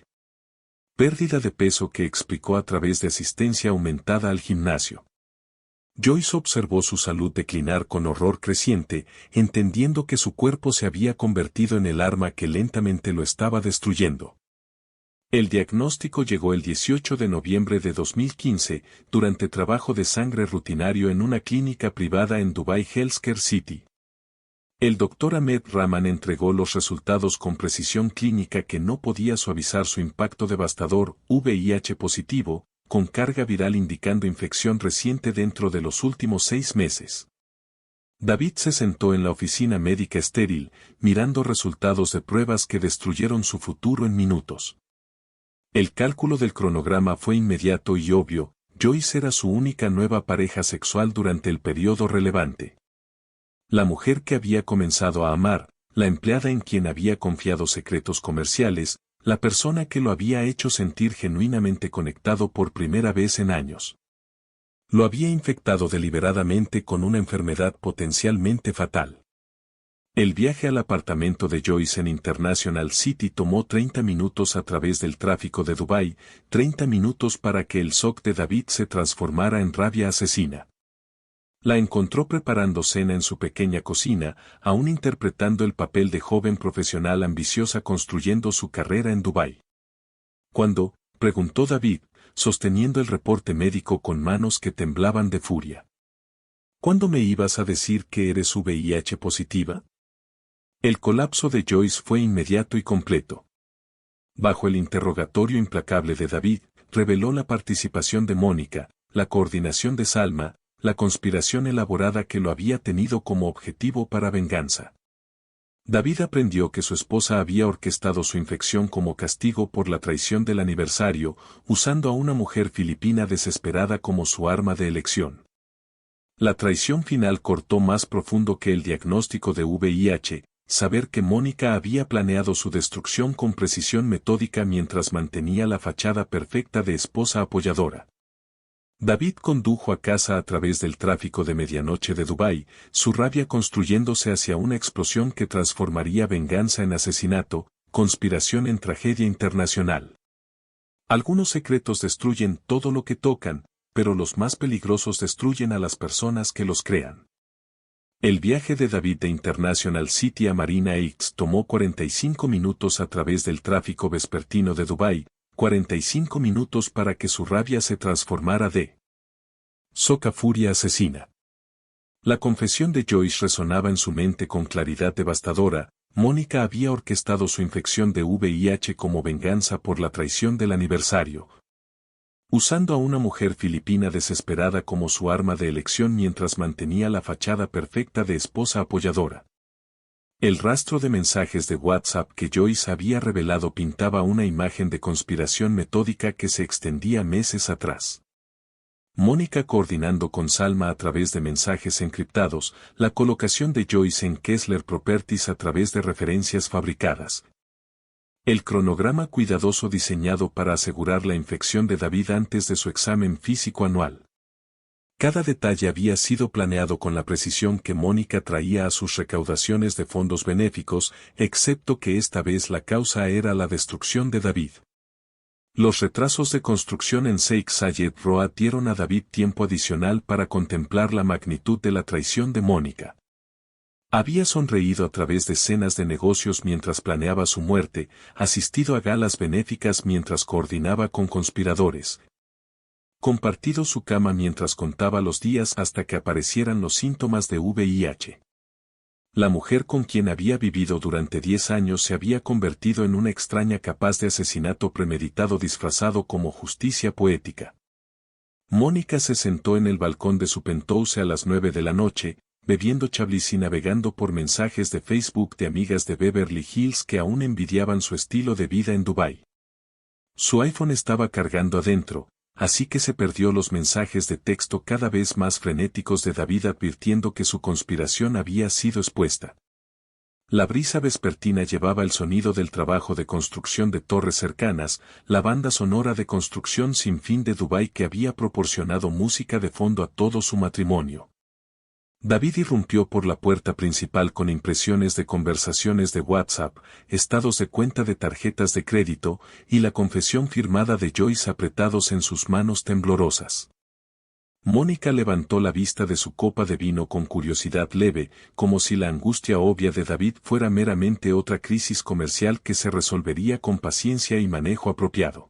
Pérdida de peso que explicó a través de asistencia aumentada al gimnasio. Joyce observó su salud declinar con horror creciente, entendiendo que su cuerpo se había convertido en el arma que lentamente lo estaba destruyendo. El diagnóstico llegó el 18 de noviembre de 2015, durante trabajo de sangre rutinario en una clínica privada en Dubai Healthcare City. El Dr. Ahmed Rahman entregó los resultados con precisión clínica que no podía suavizar su impacto devastador, VIH positivo, con carga viral indicando infección reciente dentro de los últimos 6 meses. David se sentó en la oficina médica estéril, mirando resultados de pruebas que destruyeron su futuro en minutos. El cálculo del cronograma fue inmediato y obvio, Joyce era su única nueva pareja sexual durante el periodo relevante. La mujer que había comenzado a amar, la empleada en quien había confiado secretos comerciales, la persona que lo había hecho sentir genuinamente conectado por primera vez en años. Lo había infectado deliberadamente con una enfermedad potencialmente fatal. El viaje al apartamento de Joyce en International City tomó 30 minutos a través del tráfico de Dubái, 30 minutos para que el shock de David se transformara en rabia asesina. La encontró preparando cena en su pequeña cocina, aún interpretando el papel de joven profesional ambiciosa construyendo su carrera en Dubái. ¿Cuándo?, preguntó David, sosteniendo el reporte médico con manos que temblaban de furia. ¿Cuándo me ibas a decir que eres VIH positiva? El colapso de Joyce fue inmediato y completo. Bajo el interrogatorio implacable de David, reveló la participación de Mónica, la coordinación de Salma, la conspiración elaborada que lo había tenido como objetivo para venganza. David aprendió que su esposa había orquestado su infección como castigo por la traición del aniversario, usando a una mujer filipina desesperada como su arma de elección. La traición final cortó más profundo que el diagnóstico de VIH, saber que Mónica había planeado su destrucción con precisión metódica mientras mantenía la fachada perfecta de esposa apoyadora. David condujo a casa a través del tráfico de medianoche de Dubái, su rabia construyéndose hacia una explosión que transformaría venganza en asesinato, conspiración en tragedia internacional. Algunos secretos destruyen todo lo que tocan, pero los más peligrosos destruyen a las personas que los crean. El viaje de David de International City a Marina X tomó 45 minutos a través del tráfico vespertino de Dubái, 45 minutos para que su rabia se transformara de soca furia asesina. La confesión de Joyce resonaba en su mente con claridad devastadora. Mónica había orquestado su infección de VIH como venganza por la traición del aniversario, usando a una mujer filipina desesperada como su arma de elección mientras mantenía la fachada perfecta de esposa apoyadora. El rastro de mensajes de WhatsApp que Joyce había revelado pintaba una imagen de conspiración metódica que se extendía meses atrás. Mónica coordinando con Salma a través de mensajes encriptados, la colocación de Joyce en Kessler Properties a través de referencias fabricadas. El cronograma cuidadoso diseñado para asegurar la infección de David antes de su examen físico anual. Cada detalle había sido planeado con la precisión que Mónica traía a sus recaudaciones de fondos benéficos, excepto que esta vez la causa era la destrucción de David. Los retrasos de construcción en Sheikh Zayed Road dieron a David tiempo adicional para contemplar la magnitud de la traición de Mónica. Había sonreído a través de cenas de negocios mientras planeaba su muerte, asistido a galas benéficas mientras coordinaba con conspiradores. Compartido su cama mientras contaba los días hasta que aparecieran los síntomas de VIH. La mujer con quien había vivido durante 10 años se había convertido en una extraña capaz de asesinato premeditado disfrazado como justicia poética. Mónica se sentó en el balcón de su penthouse a las 9 de la noche, bebiendo Chablis y navegando por mensajes de Facebook de amigas de Beverly Hills que aún envidiaban su estilo de vida en Dubái. Su iPhone estaba cargando adentro, así que se perdió los mensajes de texto cada vez más frenéticos de David advirtiendo que su conspiración había sido expuesta. La brisa vespertina llevaba el sonido del trabajo de construcción de torres cercanas, la banda sonora de construcción sin fin de Dubái que había proporcionado música de fondo a todo su matrimonio. David irrumpió por la puerta principal con impresiones de conversaciones de WhatsApp, estados de cuenta de tarjetas de crédito, y la confesión firmada de Joyce apretados en sus manos temblorosas. Mónica levantó la vista de su copa de vino con curiosidad leve, como si la angustia obvia de David fuera meramente otra crisis comercial que se resolvería con paciencia y manejo apropiado.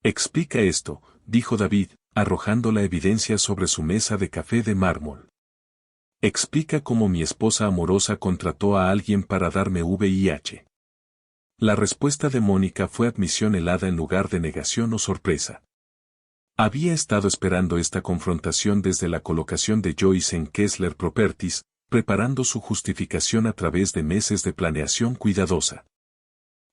Explica esto, dijo David, arrojando la evidencia sobre su mesa de café de mármol. Explica cómo mi esposa amorosa contrató a alguien para darme VIH. La respuesta de Mónica fue admisión helada en lugar de negación o sorpresa. Había estado esperando esta confrontación desde la colocación de Joyce en Kessler Properties, preparando su justificación a través de meses de planeación cuidadosa.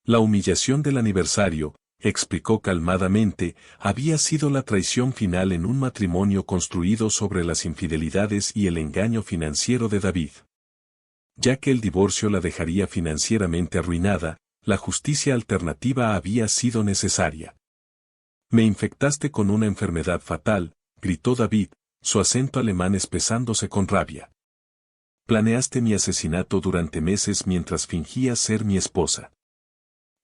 La humillación del aniversario, explicó calmadamente, había sido la traición final en un matrimonio construido sobre las infidelidades y el engaño financiero de David. Ya que el divorcio la dejaría financieramente arruinada, la justicia alternativa había sido necesaria. Me infectaste con una enfermedad fatal, gritó David, su acento alemán espesándose con rabia. Planeaste mi asesinato durante meses mientras fingías ser mi esposa.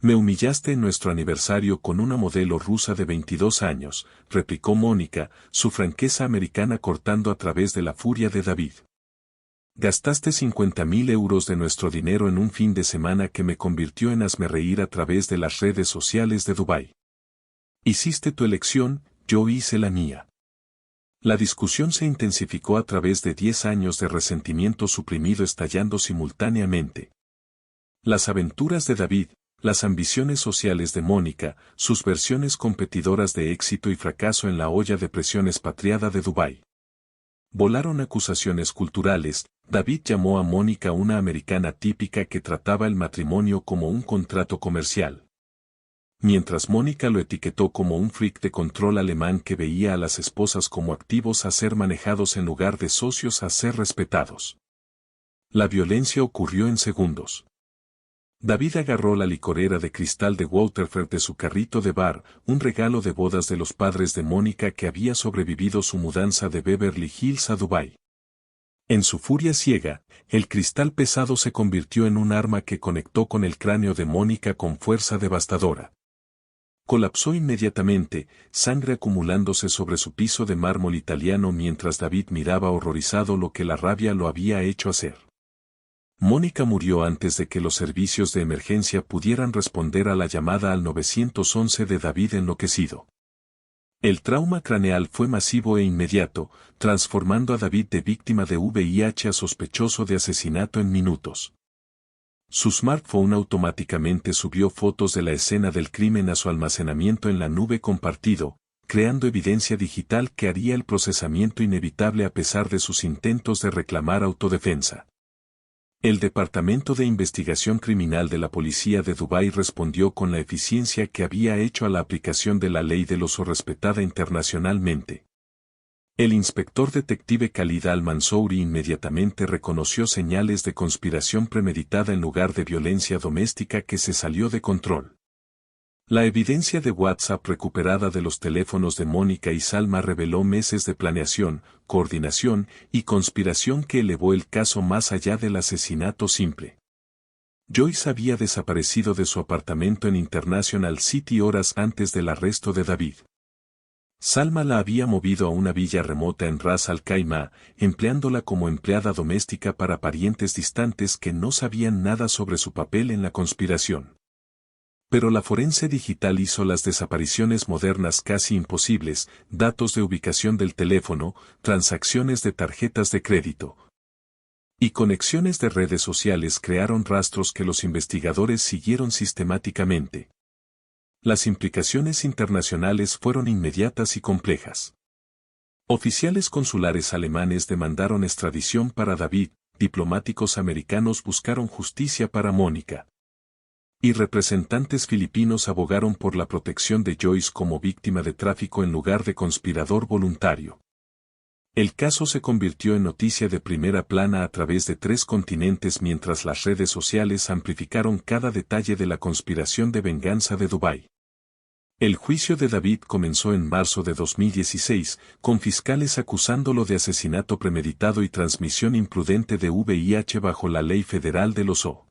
Me humillaste en nuestro aniversario con una modelo rusa de 22 años, replicó Mónica, su franqueza americana cortando a través de la furia de David. Gastaste 50.000 euros de nuestro dinero en un fin de semana que me convirtió en hazmerreír a través de las redes sociales de Dubái. Hiciste tu elección, yo hice la mía. La discusión se intensificó a través de 10 años de resentimiento suprimido estallando simultáneamente. Las aventuras de David, las ambiciones sociales de Mónica, sus versiones competidoras de éxito y fracaso en la olla de presión expatriada de Dubái. Volaron acusaciones culturales. David llamó a Mónica una americana típica que trataba el matrimonio como un contrato comercial. Mientras Mónica lo etiquetó como un freak de control alemán que veía a las esposas como activos a ser manejados en lugar de socios a ser respetados. La violencia ocurrió en segundos. David agarró la licorera de cristal de Waterford de su carrito de bar, un regalo de bodas de los padres de Mónica que había sobrevivido su mudanza de Beverly Hills a Dubái. En su furia ciega, el cristal pesado se convirtió en un arma que conectó con el cráneo de Mónica con fuerza devastadora. Colapsó inmediatamente, sangre acumulándose sobre su piso de mármol italiano mientras David miraba horrorizado lo que la rabia lo había hecho hacer. Mónica murió antes de que los servicios de emergencia pudieran responder a la llamada al 911 de David enloquecido. El trauma craneal fue masivo e inmediato, transformando a David de víctima de VIH a sospechoso de asesinato en minutos. Su smartphone automáticamente subió fotos de la escena del crimen a su almacenamiento en la nube compartido, creando evidencia digital que haría el procesamiento inevitable a pesar de sus intentos de reclamar autodefensa. El Departamento de Investigación Criminal de la Policía de Dubái respondió con la eficiencia que había hecho a la aplicación de la ley del oso respetada internacionalmente. El inspector detective Khalid al-Mansouri inmediatamente reconoció señales de conspiración premeditada en lugar de violencia doméstica que se salió de control. La evidencia de WhatsApp recuperada de los teléfonos de Mónica y Salma reveló meses de planeación, coordinación y conspiración que elevó el caso más allá del asesinato simple. Joyce había desaparecido de su apartamento en International City horas antes del arresto de David. Salma la había movido a una villa remota en Ras Al Khaimah, empleándola como empleada doméstica para parientes distantes que no sabían nada sobre su papel en la conspiración. Pero la forense digital hizo las desapariciones modernas casi imposibles, datos de ubicación del teléfono, transacciones de tarjetas de crédito y conexiones de redes sociales crearon rastros que los investigadores siguieron sistemáticamente. Las implicaciones internacionales fueron inmediatas y complejas. Oficiales consulares alemanes demandaron extradición para David, diplomáticos americanos buscaron justicia para Mónica. Y representantes filipinos abogaron por la protección de Joyce como víctima de tráfico en lugar de conspirador voluntario. El caso se convirtió en noticia de primera plana a través de 3 continentes mientras las redes sociales amplificaron cada detalle de la conspiración de venganza de Dubái. El juicio de David comenzó en marzo de 2016, con fiscales acusándolo de asesinato premeditado y transmisión imprudente de VIH bajo la ley federal del oso.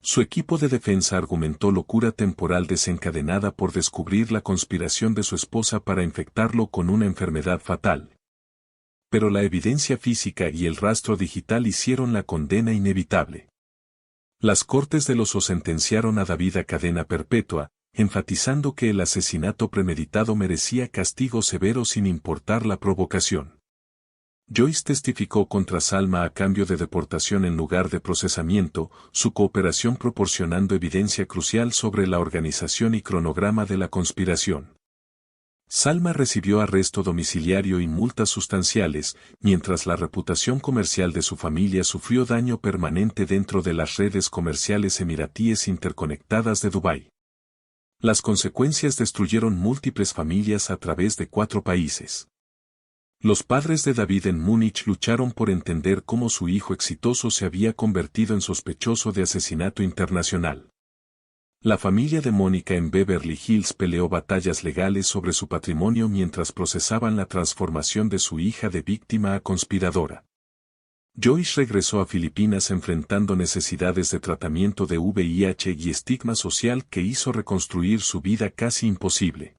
Su equipo de defensa argumentó locura temporal desencadenada por descubrir la conspiración de su esposa para infectarlo con una enfermedad fatal. Pero la evidencia física y el rastro digital hicieron la condena inevitable. Las Cortes del Oso sentenciaron a David a cadena perpetua, enfatizando que el asesinato premeditado merecía castigo severo sin importar la provocación. Joyce testificó contra Salma a cambio de deportación en lugar de procesamiento, su cooperación proporcionando evidencia crucial sobre la organización y cronograma de la conspiración. Salma recibió arresto domiciliario y multas sustanciales, mientras la reputación comercial de su familia sufrió daño permanente dentro de las redes comerciales emiratíes interconectadas de Dubái. Las consecuencias destruyeron múltiples familias a través de 4 países. Los padres de David en Múnich lucharon por entender cómo su hijo exitoso se había convertido en sospechoso de asesinato internacional. La familia de Mónica en Beverly Hills peleó batallas legales sobre su patrimonio mientras procesaban la transformación de su hija de víctima a conspiradora. Joyce regresó a Filipinas enfrentando necesidades de tratamiento de VIH y estigma social que hizo reconstruir su vida casi imposible.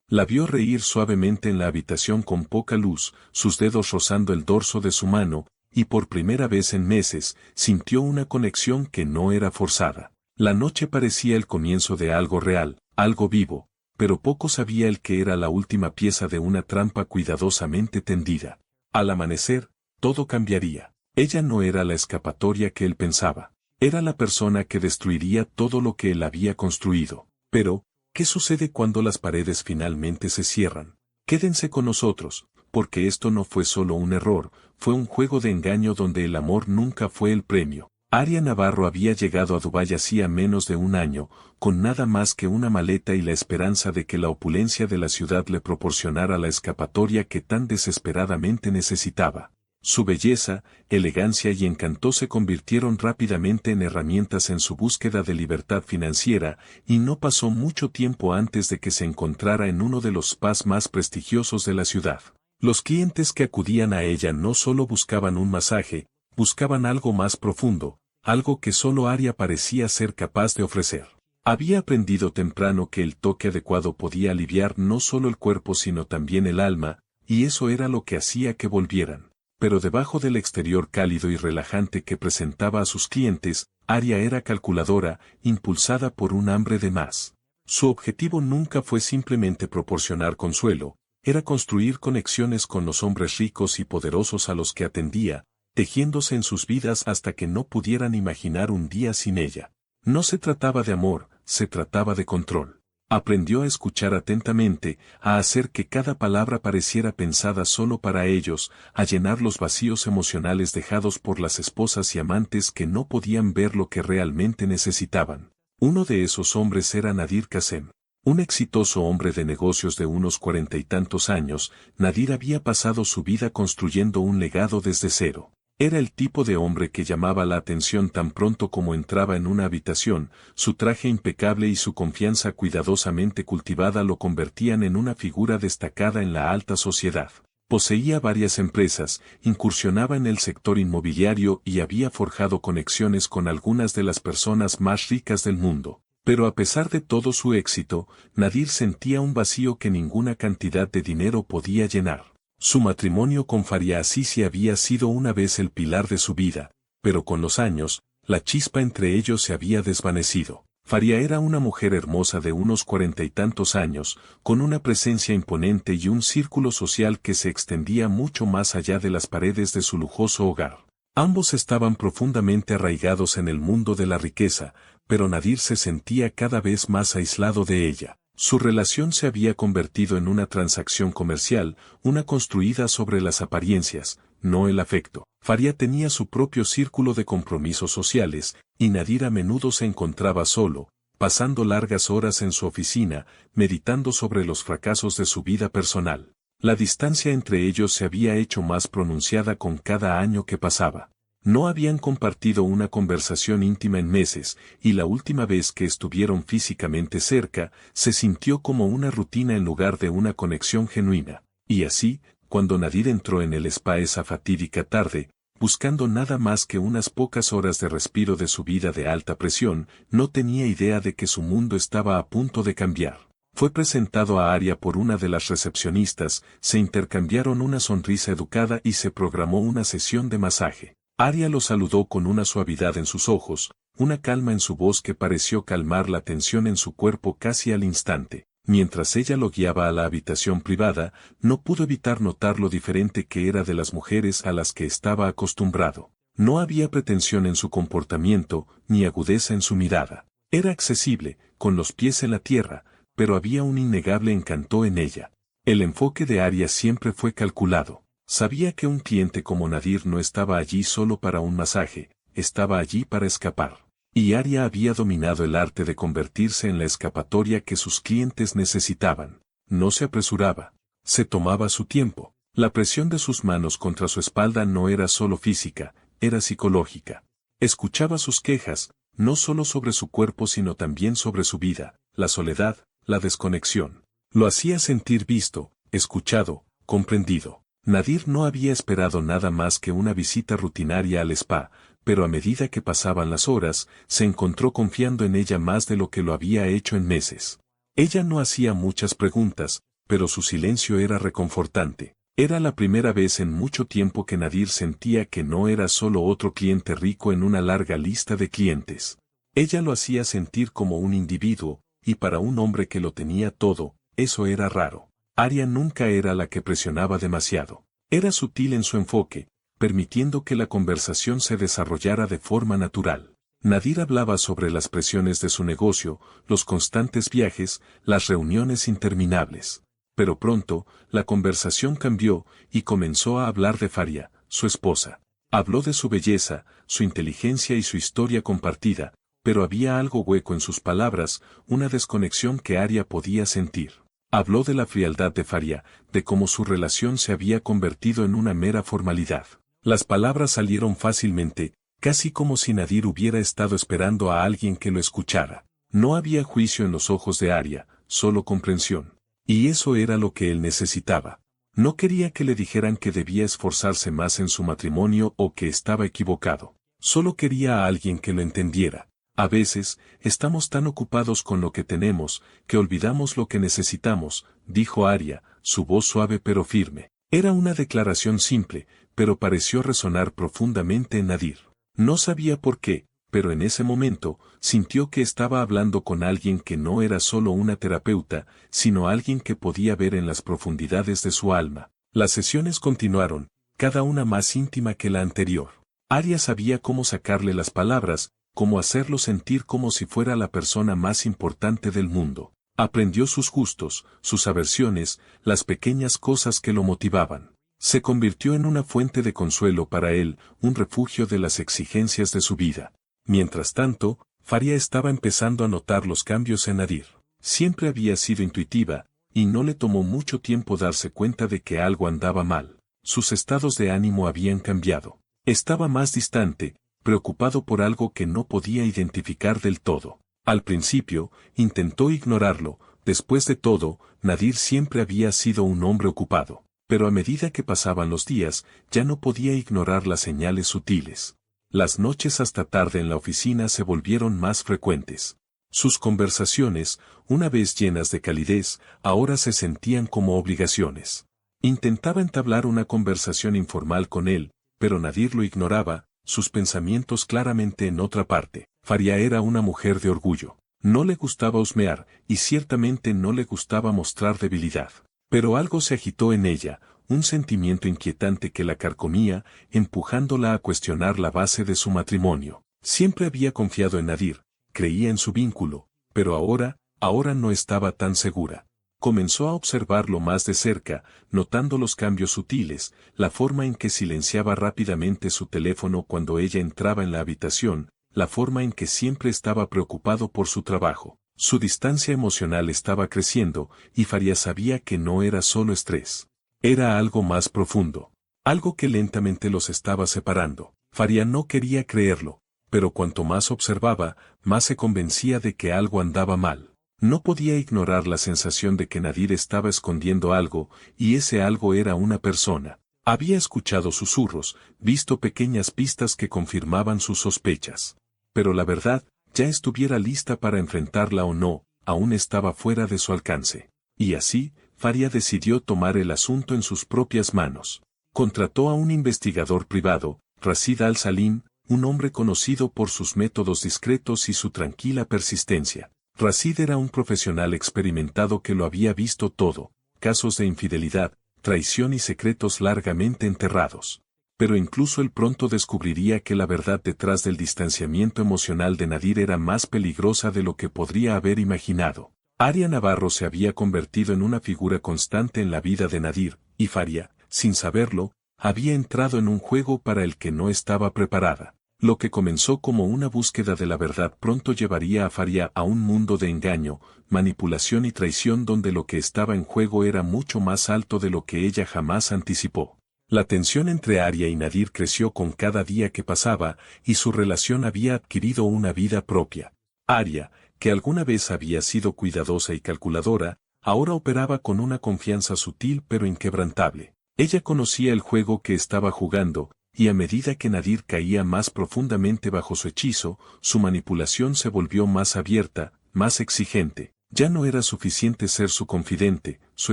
La vio reír suavemente en la habitación con poca luz, sus dedos rozando el dorso de su mano, y por primera vez en meses, sintió una conexión que no era forzada. La noche parecía el comienzo de algo real, algo vivo, pero poco sabía él que era la última pieza de una trampa cuidadosamente tendida. Al amanecer, todo cambiaría. Ella no era la escapatoria que él pensaba. Era la persona que destruiría todo lo que él había construido. Pero, ¿Qué sucede cuando las paredes finalmente se cierran? Quédense con nosotros, porque esto no fue solo un error, fue un juego de engaño donde el amor nunca fue el premio. Aria Navarro había llegado a Dubái hacía menos de un año, con nada más que una maleta y la esperanza de que la opulencia de la ciudad le proporcionara la escapatoria que tan desesperadamente necesitaba. Su belleza, elegancia y encanto se convirtieron rápidamente en herramientas en su búsqueda de libertad financiera, y no pasó mucho tiempo antes de que se encontrara en uno de los spas más prestigiosos de la ciudad. Los clientes que acudían a ella no solo buscaban un masaje, buscaban algo más profundo, algo que solo Aria parecía ser capaz de ofrecer. Había aprendido temprano que el toque adecuado podía aliviar no solo el cuerpo sino también el alma, y eso era lo que hacía que volvieran. Pero debajo del exterior cálido y relajante que presentaba a sus clientes, Aria era calculadora, impulsada por un hambre de más. Su objetivo nunca fue simplemente proporcionar consuelo, era construir conexiones con los hombres ricos y poderosos a los que atendía, tejiéndose en sus vidas hasta que no pudieran imaginar un día sin ella. No se trataba de amor, se trataba de control. Aprendió a escuchar atentamente, a hacer que cada palabra pareciera pensada solo para ellos, a llenar los vacíos emocionales dejados por las esposas y amantes que no podían ver lo que realmente necesitaban. Uno de esos hombres era Nadir Kassem. Un exitoso hombre de negocios de unos 40 y tantos años, Nadir había pasado su vida construyendo un legado desde cero. Era el tipo de hombre que llamaba la atención tan pronto como entraba en una habitación, su traje impecable y su confianza cuidadosamente cultivada lo convertían en una figura destacada en la alta sociedad. Poseía varias empresas, incursionaba en el sector inmobiliario y había forjado conexiones con algunas de las personas más ricas del mundo. Pero a pesar de todo su éxito, Nadir sentía un vacío que ninguna cantidad de dinero podía llenar. Su matrimonio con Faria Azizi había sido una vez el pilar de su vida, pero con los años, la chispa entre ellos se había desvanecido. Faria era una mujer hermosa de unos 40 y tantos años, con una presencia imponente y un círculo social que se extendía mucho más allá de las paredes de su lujoso hogar. Ambos estaban profundamente arraigados en el mundo de la riqueza, pero Nadir se sentía cada vez más aislado de ella. Su relación se había convertido en una transacción comercial, una construida sobre las apariencias, no el afecto. Faria tenía su propio círculo de compromisos sociales, y Nadir a menudo se encontraba solo, pasando largas horas en su oficina, meditando sobre los fracasos de su vida personal. La distancia entre ellos se había hecho más pronunciada con cada año que pasaba. No habían compartido una conversación íntima en meses, y la última vez que estuvieron físicamente cerca, se sintió como una rutina en lugar de una conexión genuina. Y así, cuando Nadir entró en el spa esa fatídica tarde, buscando nada más que unas pocas horas de respiro de su vida de alta presión, no tenía idea de que su mundo estaba a punto de cambiar. Fue presentado a Aria por una de las recepcionistas, se intercambiaron una sonrisa educada y se programó una sesión de masaje. Aria lo saludó con una suavidad en sus ojos, una calma en su voz que pareció calmar la tensión en su cuerpo casi al instante. Mientras ella lo guiaba a la habitación privada, no pudo evitar notar lo diferente que era de las mujeres a las que estaba acostumbrado. No había pretensión en su comportamiento, ni agudeza en su mirada. Era accesible, con los pies en la tierra, pero había un innegable encanto en ella. El enfoque de Aria siempre fue calculado. Sabía que un cliente como Nadir no estaba allí solo para un masaje, estaba allí para escapar. Y Aria había dominado el arte de convertirse en la escapatoria que sus clientes necesitaban. No se apresuraba. Se tomaba su tiempo. La presión de sus manos contra su espalda no era solo física, era psicológica. Escuchaba sus quejas, no solo sobre su cuerpo sino también sobre su vida, la soledad, la desconexión. Lo hacía sentir visto, escuchado, comprendido. Nadir no había esperado nada más que una visita rutinaria al spa, pero a medida que pasaban las horas, se encontró confiando en ella más de lo que lo había hecho en meses. Ella no hacía muchas preguntas, pero su silencio era reconfortante. Era la primera vez en mucho tiempo que Nadir sentía que no era solo otro cliente rico en una larga lista de clientes. Ella lo hacía sentir como un individuo, y para un hombre que lo tenía todo, eso era raro. Aria nunca era la que presionaba demasiado. Era sutil en su enfoque, permitiendo que la conversación se desarrollara de forma natural. Nadir hablaba sobre las presiones de su negocio, los constantes viajes, las reuniones interminables. Pero pronto, la conversación cambió y comenzó a hablar de Faria, su esposa. Habló de su belleza, su inteligencia y su historia compartida, pero había algo hueco en sus palabras, una desconexión que Aria podía sentir. Habló de la frialdad de Faria, de cómo su relación se había convertido en una mera formalidad. Las palabras salieron fácilmente, casi como si Nadir hubiera estado esperando a alguien que lo escuchara. No había juicio en los ojos de Aria, solo comprensión. Y eso era lo que él necesitaba. No quería que le dijeran que debía esforzarse más en su matrimonio o que estaba equivocado. Solo quería a alguien que lo entendiera. A veces, estamos tan ocupados con lo que tenemos, que olvidamos lo que necesitamos, dijo Aria, su voz suave pero firme. Era una declaración simple, pero pareció resonar profundamente en Nadir. No sabía por qué, pero en ese momento, sintió que estaba hablando con alguien que no era solo una terapeuta, sino alguien que podía ver en las profundidades de su alma. Las sesiones continuaron, cada una más íntima que la anterior. Aria sabía cómo sacarle las palabras, cómo hacerlo sentir como si fuera la persona más importante del mundo. Aprendió sus gustos, sus aversiones, las pequeñas cosas que lo motivaban. Se convirtió en una fuente de consuelo para él, un refugio de las exigencias de su vida. Mientras tanto, Faria estaba empezando a notar los cambios en Nadir. Siempre había sido intuitiva, y no le tomó mucho tiempo darse cuenta de que algo andaba mal. Sus estados de ánimo habían cambiado. Estaba más distante, preocupado por algo que no podía identificar del todo. Al principio, intentó ignorarlo, después de todo, Nadir siempre había sido un hombre ocupado. Pero a medida que pasaban los días, ya no podía ignorar las señales sutiles. Las noches hasta tarde en la oficina se volvieron más frecuentes. Sus conversaciones, una vez llenas de calidez, ahora se sentían como obligaciones. Intentaba entablar una conversación informal con él, pero Nadir lo ignoraba, sus pensamientos claramente en otra parte. Faria era una mujer de orgullo. No le gustaba husmear, y ciertamente no le gustaba mostrar debilidad. Pero algo se agitó en ella, un sentimiento inquietante que la carcomía, empujándola a cuestionar la base de su matrimonio. Siempre había confiado en Nadir, creía en su vínculo, pero ahora no estaba tan segura. Comenzó a observarlo más de cerca, notando los cambios sutiles, la forma en que silenciaba rápidamente su teléfono cuando ella entraba en la habitación, la forma en que siempre estaba preocupado por su trabajo. Su distancia emocional estaba creciendo, y Faria sabía que no era solo estrés. Era algo más profundo. Algo que lentamente los estaba separando. Faria no quería creerlo, pero cuanto más observaba, más se convencía de que algo andaba mal. No podía ignorar la sensación de que Nadir estaba escondiendo algo, y ese algo era una persona. Había escuchado susurros, visto pequeñas pistas que confirmaban sus sospechas. Pero la verdad, ya estuviera lista para enfrentarla o no, aún estaba fuera de su alcance. Y así, Faria decidió tomar el asunto en sus propias manos. Contrató a un investigador privado, Rashid Al-Salim, un hombre conocido por sus métodos discretos y su tranquila persistencia. Rashid era un profesional experimentado que lo había visto todo, casos de infidelidad, traición y secretos largamente enterrados. Pero incluso él pronto descubriría que la verdad detrás del distanciamiento emocional de Nadir era más peligrosa de lo que podría haber imaginado. Aria Navarro se había convertido en una figura constante en la vida de Nadir, y Faria, sin saberlo, había entrado en un juego para el que no estaba preparada. Lo que comenzó como una búsqueda de la verdad pronto llevaría a Faria a un mundo de engaño, manipulación y traición donde lo que estaba en juego era mucho más alto de lo que ella jamás anticipó. La tensión entre Aria y Nadir creció con cada día que pasaba, y su relación había adquirido una vida propia. Aria, que alguna vez había sido cuidadosa y calculadora, ahora operaba con una confianza sutil pero inquebrantable. Ella conocía el juego que estaba jugando, y a medida que Nadir caía más profundamente bajo su hechizo, su manipulación se volvió más abierta, más exigente. Ya no era suficiente ser su confidente, su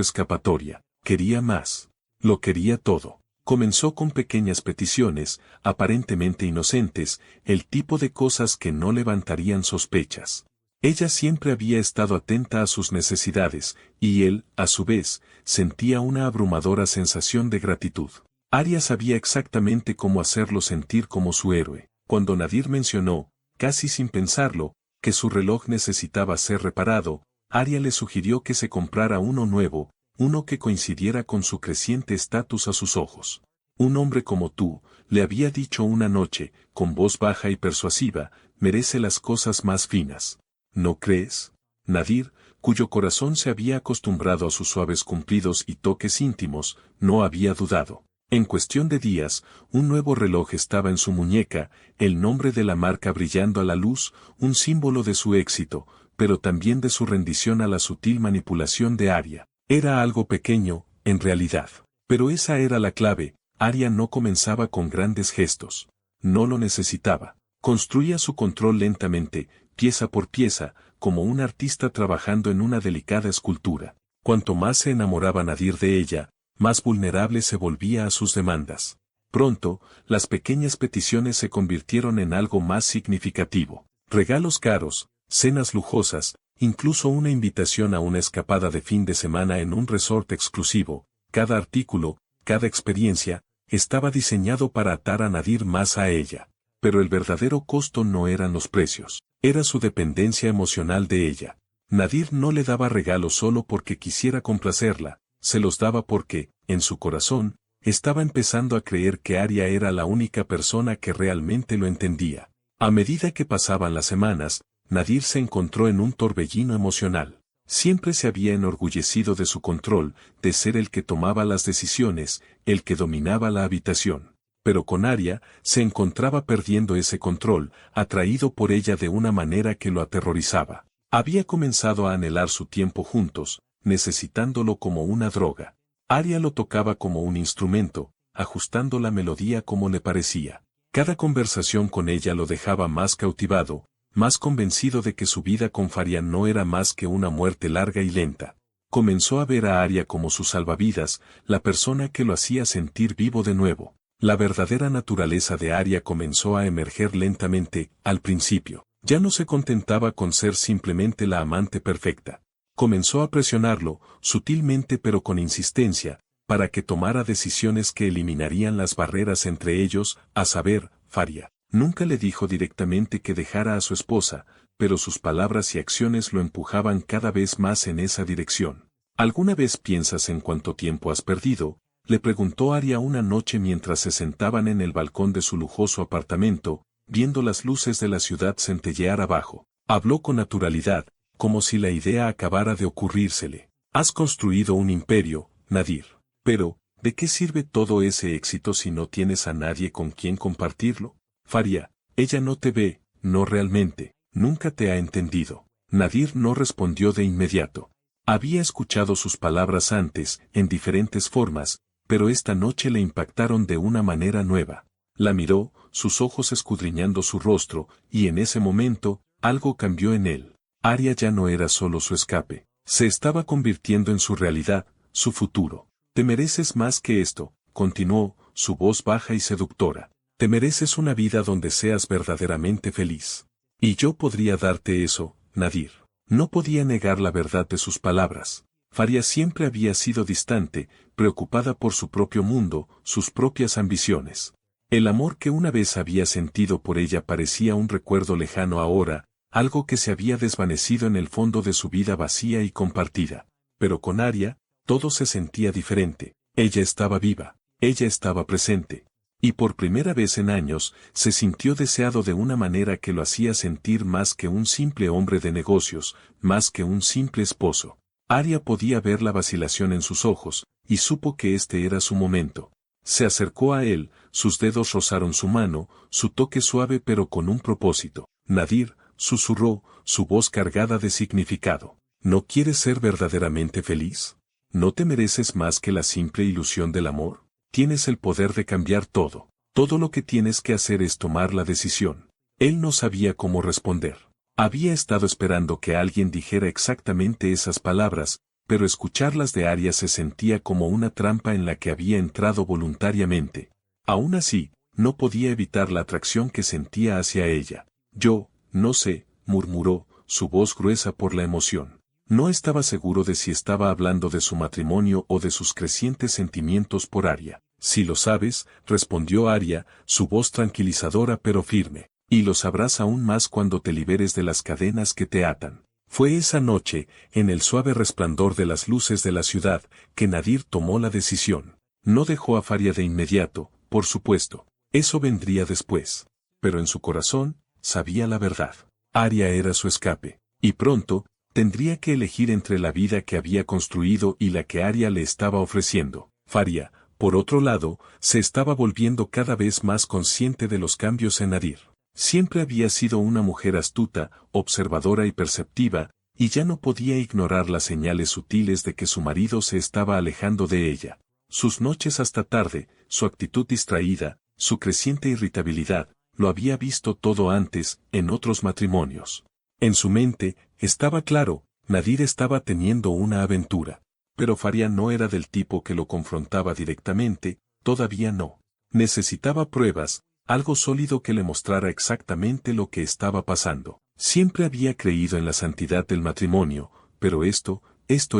escapatoria. Quería más. Lo quería todo. Comenzó con pequeñas peticiones, aparentemente inocentes, el tipo de cosas que no levantarían sospechas. Ella siempre había estado atenta a sus necesidades, y él, a su vez, sentía una abrumadora sensación de gratitud. Aria sabía exactamente cómo hacerlo sentir como su héroe. Cuando Nadir mencionó casi sin pensarlo, que su reloj necesitaba ser reparado, Aria le sugirió que se comprara uno nuevo, uno que coincidiera con su creciente estatus a sus ojos. Un hombre como tú, le había dicho una noche, con voz baja y persuasiva, merece las cosas más finas. ¿No crees? Nadir, cuyo corazón se había acostumbrado a sus suaves cumplidos y toques íntimos, no había dudado. En cuestión de días, un nuevo reloj estaba en su muñeca, el nombre de la marca brillando a la luz, un símbolo de su éxito, pero también de su rendición a la sutil manipulación de Aria. Era algo pequeño, en realidad. Pero esa era la clave. Aria no comenzaba con grandes gestos. No lo necesitaba. Construía su control lentamente, pieza por pieza, como un artista trabajando en una delicada escultura. Cuanto más se enamoraba Nadir de ella, más vulnerable se volvía a sus demandas. Pronto, las pequeñas peticiones se convirtieron en algo más significativo. Regalos caros, cenas lujosas, incluso una invitación a una escapada de fin de semana en un resort exclusivo. Cada artículo, cada experiencia, estaba diseñado para atar a Nadir más a ella. Pero el verdadero costo no eran los precios, era su dependencia emocional de ella. Nadir no le daba regalos solo porque quisiera complacerla, se los daba porque, en su corazón, estaba empezando a creer que Aria era la única persona que realmente lo entendía. A medida que pasaban las semanas, Nadir se encontró en un torbellino emocional. Siempre se había enorgullecido de su control, de ser el que tomaba las decisiones, el que dominaba la habitación. Pero con Aria, se encontraba perdiendo ese control, atraído por ella de una manera que lo aterrorizaba. Había comenzado a anhelar su tiempo juntos, necesitándolo como una droga. Aria lo tocaba como un instrumento, ajustando la melodía como le parecía. Cada conversación con ella lo dejaba más cautivado, más convencido de que su vida con Faria no era más que una muerte larga y lenta. Comenzó a ver a Aria como su salvavidas, la persona que lo hacía sentir vivo de nuevo. La verdadera naturaleza de Aria comenzó a emerger lentamente, al principio. Ya no se contentaba con ser simplemente la amante perfecta. Comenzó a presionarlo, sutilmente pero con insistencia, para que tomara decisiones que eliminarían las barreras entre ellos, a saber, Faria. Nunca le dijo directamente que dejara a su esposa, pero sus palabras y acciones lo empujaban cada vez más en esa dirección. ¿Alguna vez piensas en cuánto tiempo has perdido?, le preguntó Aria una noche mientras se sentaban en el balcón de su lujoso apartamento, viendo las luces de la ciudad centellear abajo. Habló con naturalidad, como si la idea acabara de ocurrírsele. Has construido un imperio, Nadir. Pero, ¿de qué sirve todo ese éxito si no tienes a nadie con quien compartirlo? Faria, ella no te ve, no realmente, nunca te ha entendido. Nadir no respondió de inmediato. Había escuchado sus palabras antes, en diferentes formas, pero esta noche le impactaron de una manera nueva. La miró, sus ojos escudriñando su rostro, y en ese momento, algo cambió en él. Aria ya no era solo su escape, se estaba convirtiendo en su realidad, su futuro. Te mereces más que esto, continuó, su voz baja y seductora. Te mereces una vida donde seas verdaderamente feliz. Y yo podría darte eso, Nadir. No podía negar la verdad de sus palabras. Faria siempre había sido distante, preocupada por su propio mundo, sus propias ambiciones. El amor que una vez había sentido por ella parecía un recuerdo lejano ahora, algo que se había desvanecido en el fondo de su vida vacía y compartida. Pero con Aria, todo se sentía diferente. Ella estaba viva, ella estaba presente. Y por primera vez en años, se sintió deseado de una manera que lo hacía sentir más que un simple hombre de negocios, más que un simple esposo. Aria podía ver la vacilación en sus ojos, y supo que este era su momento. Se acercó a él, sus dedos rozaron su mano, su toque suave pero con un propósito. Nadir, susurró, su voz cargada de significado. ¿No quieres ser verdaderamente feliz? ¿No te mereces más que la simple ilusión del amor? Tienes el poder de cambiar todo. Todo lo que tienes que hacer es tomar la decisión. Él no sabía cómo responder. Había estado esperando que alguien dijera exactamente esas palabras, pero escucharlas de Aria se sentía como una trampa en la que había entrado voluntariamente. Aún así, no podía evitar la atracción que sentía hacia ella. Yo, no sé, murmuró, su voz gruesa por la emoción. No estaba seguro de si estaba hablando de su matrimonio o de sus crecientes sentimientos por Aria. Si lo sabes, respondió Aria, su voz tranquilizadora pero firme. Y lo sabrás aún más cuando te liberes de las cadenas que te atan. Fue esa noche, en el suave resplandor de las luces de la ciudad, que Nadir tomó la decisión. No dejó a Faria de inmediato, por supuesto. Eso vendría después. Pero en su corazón, sabía la verdad. Aria era su escape. Y pronto, tendría que elegir entre la vida que había construido y la que Aria le estaba ofreciendo. Faria, por otro lado, se estaba volviendo cada vez más consciente de los cambios en Nadir. Siempre había sido una mujer astuta, observadora y perceptiva, y ya no podía ignorar las señales sutiles de que su marido se estaba alejando de ella. Sus noches hasta tarde, su actitud distraída, su creciente irritabilidad, lo había visto todo antes, en otros matrimonios. En su mente, estaba claro, Nadir estaba teniendo una aventura. Pero Faria no era del tipo que lo confrontaba directamente, todavía no. Necesitaba pruebas, algo sólido que le mostrara exactamente lo que estaba pasando. Siempre había creído en la santidad del matrimonio, pero esto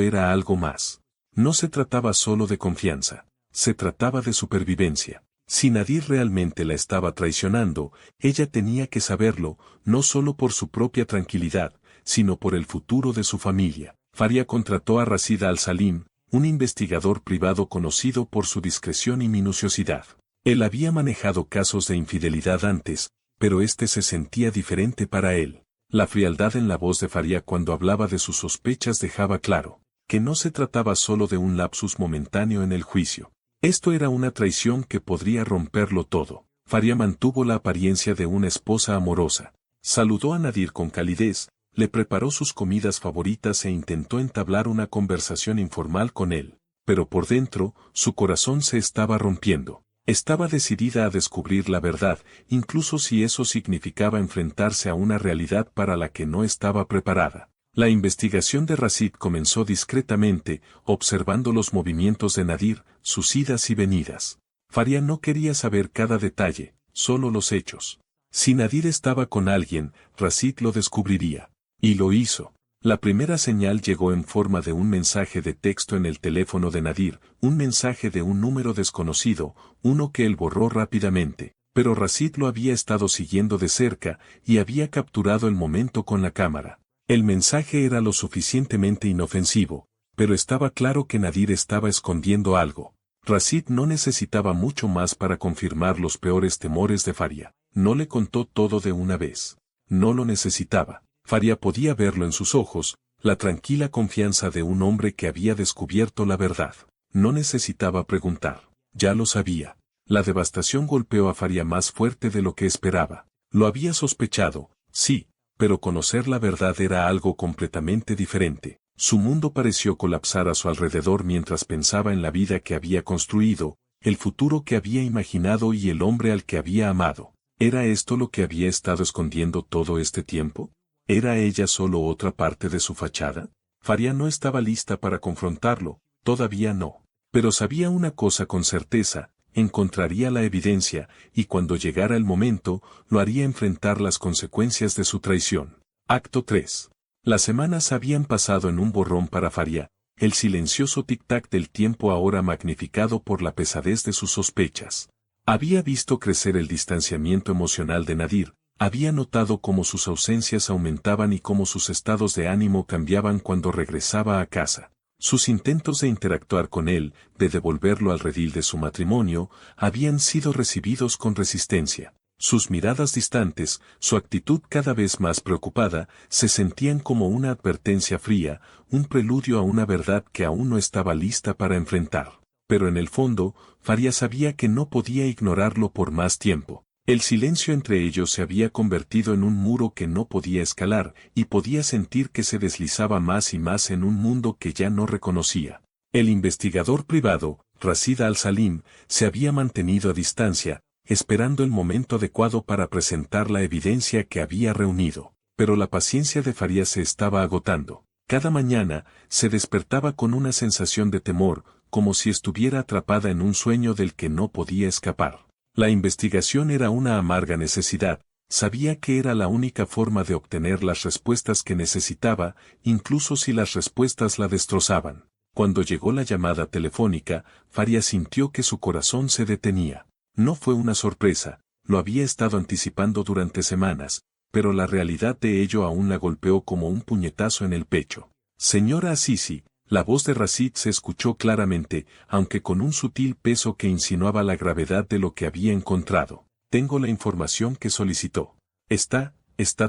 era algo más. No se trataba solo de confianza, se trataba de supervivencia. Si Nadir realmente la estaba traicionando, ella tenía que saberlo, no solo por su propia tranquilidad, sino por el futuro de su familia. Faria contrató a Rashid al-Salim, un investigador privado conocido por su discreción y minuciosidad. Él había manejado casos de infidelidad antes, pero este se sentía diferente para él. La frialdad en la voz de Faria cuando hablaba de sus sospechas dejaba claro que no se trataba solo de un lapsus momentáneo en el juicio. Esto era una traición que podría romperlo todo. Faria mantuvo la apariencia de una esposa amorosa. Saludó a Nadir con calidez, le preparó sus comidas favoritas e intentó entablar una conversación informal con él. Pero por dentro, su corazón se estaba rompiendo. Estaba decidida a descubrir la verdad, incluso si eso significaba enfrentarse a una realidad para la que no estaba preparada. La investigación de Rashid comenzó discretamente, observando los movimientos de Nadir, sus idas y venidas. Faria no quería saber cada detalle, solo los hechos. Si Nadir estaba con alguien, Rashid lo descubriría. Y lo hizo. La primera señal llegó en forma de un mensaje de texto en el teléfono de Nadir, un mensaje de un número desconocido, uno que él borró rápidamente. Pero Rashid lo había estado siguiendo de cerca y había capturado el momento con la cámara. El mensaje era lo suficientemente inofensivo, pero estaba claro que Nadir estaba escondiendo algo. Rashid no necesitaba mucho más para confirmar los peores temores de Faria. No le contó todo de una vez. No lo necesitaba. Faria podía verlo en sus ojos, la tranquila confianza de un hombre que había descubierto la verdad. No necesitaba preguntar. Ya lo sabía. La devastación golpeó a Faria más fuerte de lo que esperaba. Lo había sospechado, sí, pero conocer la verdad era algo completamente diferente. Su mundo pareció colapsar a su alrededor mientras pensaba en la vida que había construido, el futuro que había imaginado y el hombre al que había amado. ¿Era esto lo que había estado escondiendo todo este tiempo? ¿Era ella solo otra parte de su fachada? Faria no estaba lista para confrontarlo, todavía no. Pero sabía una cosa con certeza, encontraría la evidencia, y cuando llegara el momento, lo haría enfrentar las consecuencias de su traición. Acto 3. Las semanas habían pasado en un borrón para Faria, el silencioso tic-tac del tiempo ahora magnificado por la pesadez de sus sospechas. Había visto crecer el distanciamiento emocional de Nadir, había notado cómo sus ausencias aumentaban y cómo sus estados de ánimo cambiaban cuando regresaba a casa. Sus intentos de interactuar con él, de devolverlo al redil de su matrimonio, habían sido recibidos con resistencia. Sus miradas distantes, su actitud cada vez más preocupada, se sentían como una advertencia fría, un preludio a una verdad que aún no estaba lista para enfrentar. Pero en el fondo, Faria sabía que no podía ignorarlo por más tiempo. El silencio entre ellos se había convertido en un muro que no podía escalar, y podía sentir que se deslizaba más y más en un mundo que ya no reconocía. El investigador privado, Rashid al-Salim, se había mantenido a distancia, esperando el momento adecuado para presentar la evidencia que había reunido. Pero la paciencia de Faria se estaba agotando. Cada mañana, se despertaba con una sensación de temor, como si estuviera atrapada en un sueño del que no podía escapar. La investigación era una amarga necesidad, sabía que era la única forma de obtener las respuestas que necesitaba, incluso si las respuestas la destrozaban. Cuando llegó la llamada telefónica, Faria sintió que su corazón se detenía. No fue una sorpresa, lo había estado anticipando durante semanas, pero la realidad de ello aún la golpeó como un puñetazo en el pecho. Señora Azizi, la voz de Rashid se escuchó claramente, aunque con un sutil peso que insinuaba la gravedad de lo que había encontrado. Tengo la información que solicitó. Está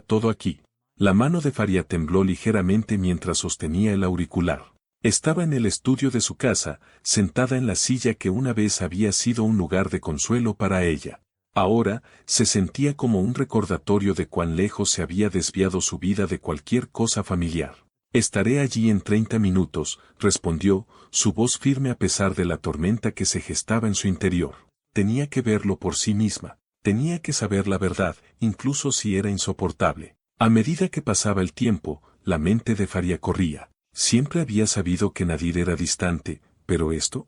todo aquí. La mano de Faria tembló ligeramente mientras sostenía el auricular. Estaba en el estudio de su casa, sentada en la silla que una vez había sido un lugar de consuelo para ella. Ahora, se sentía como un recordatorio de cuán lejos se había desviado su vida de cualquier cosa familiar. Estaré allí en 30 minutos, respondió, su voz firme a pesar de la tormenta que se gestaba en su interior. Tenía que verlo por sí misma. Tenía que saber la verdad, incluso si era insoportable. A medida que pasaba el tiempo, la mente de Faria corría. Siempre había sabido que Nadir era distante, pero esto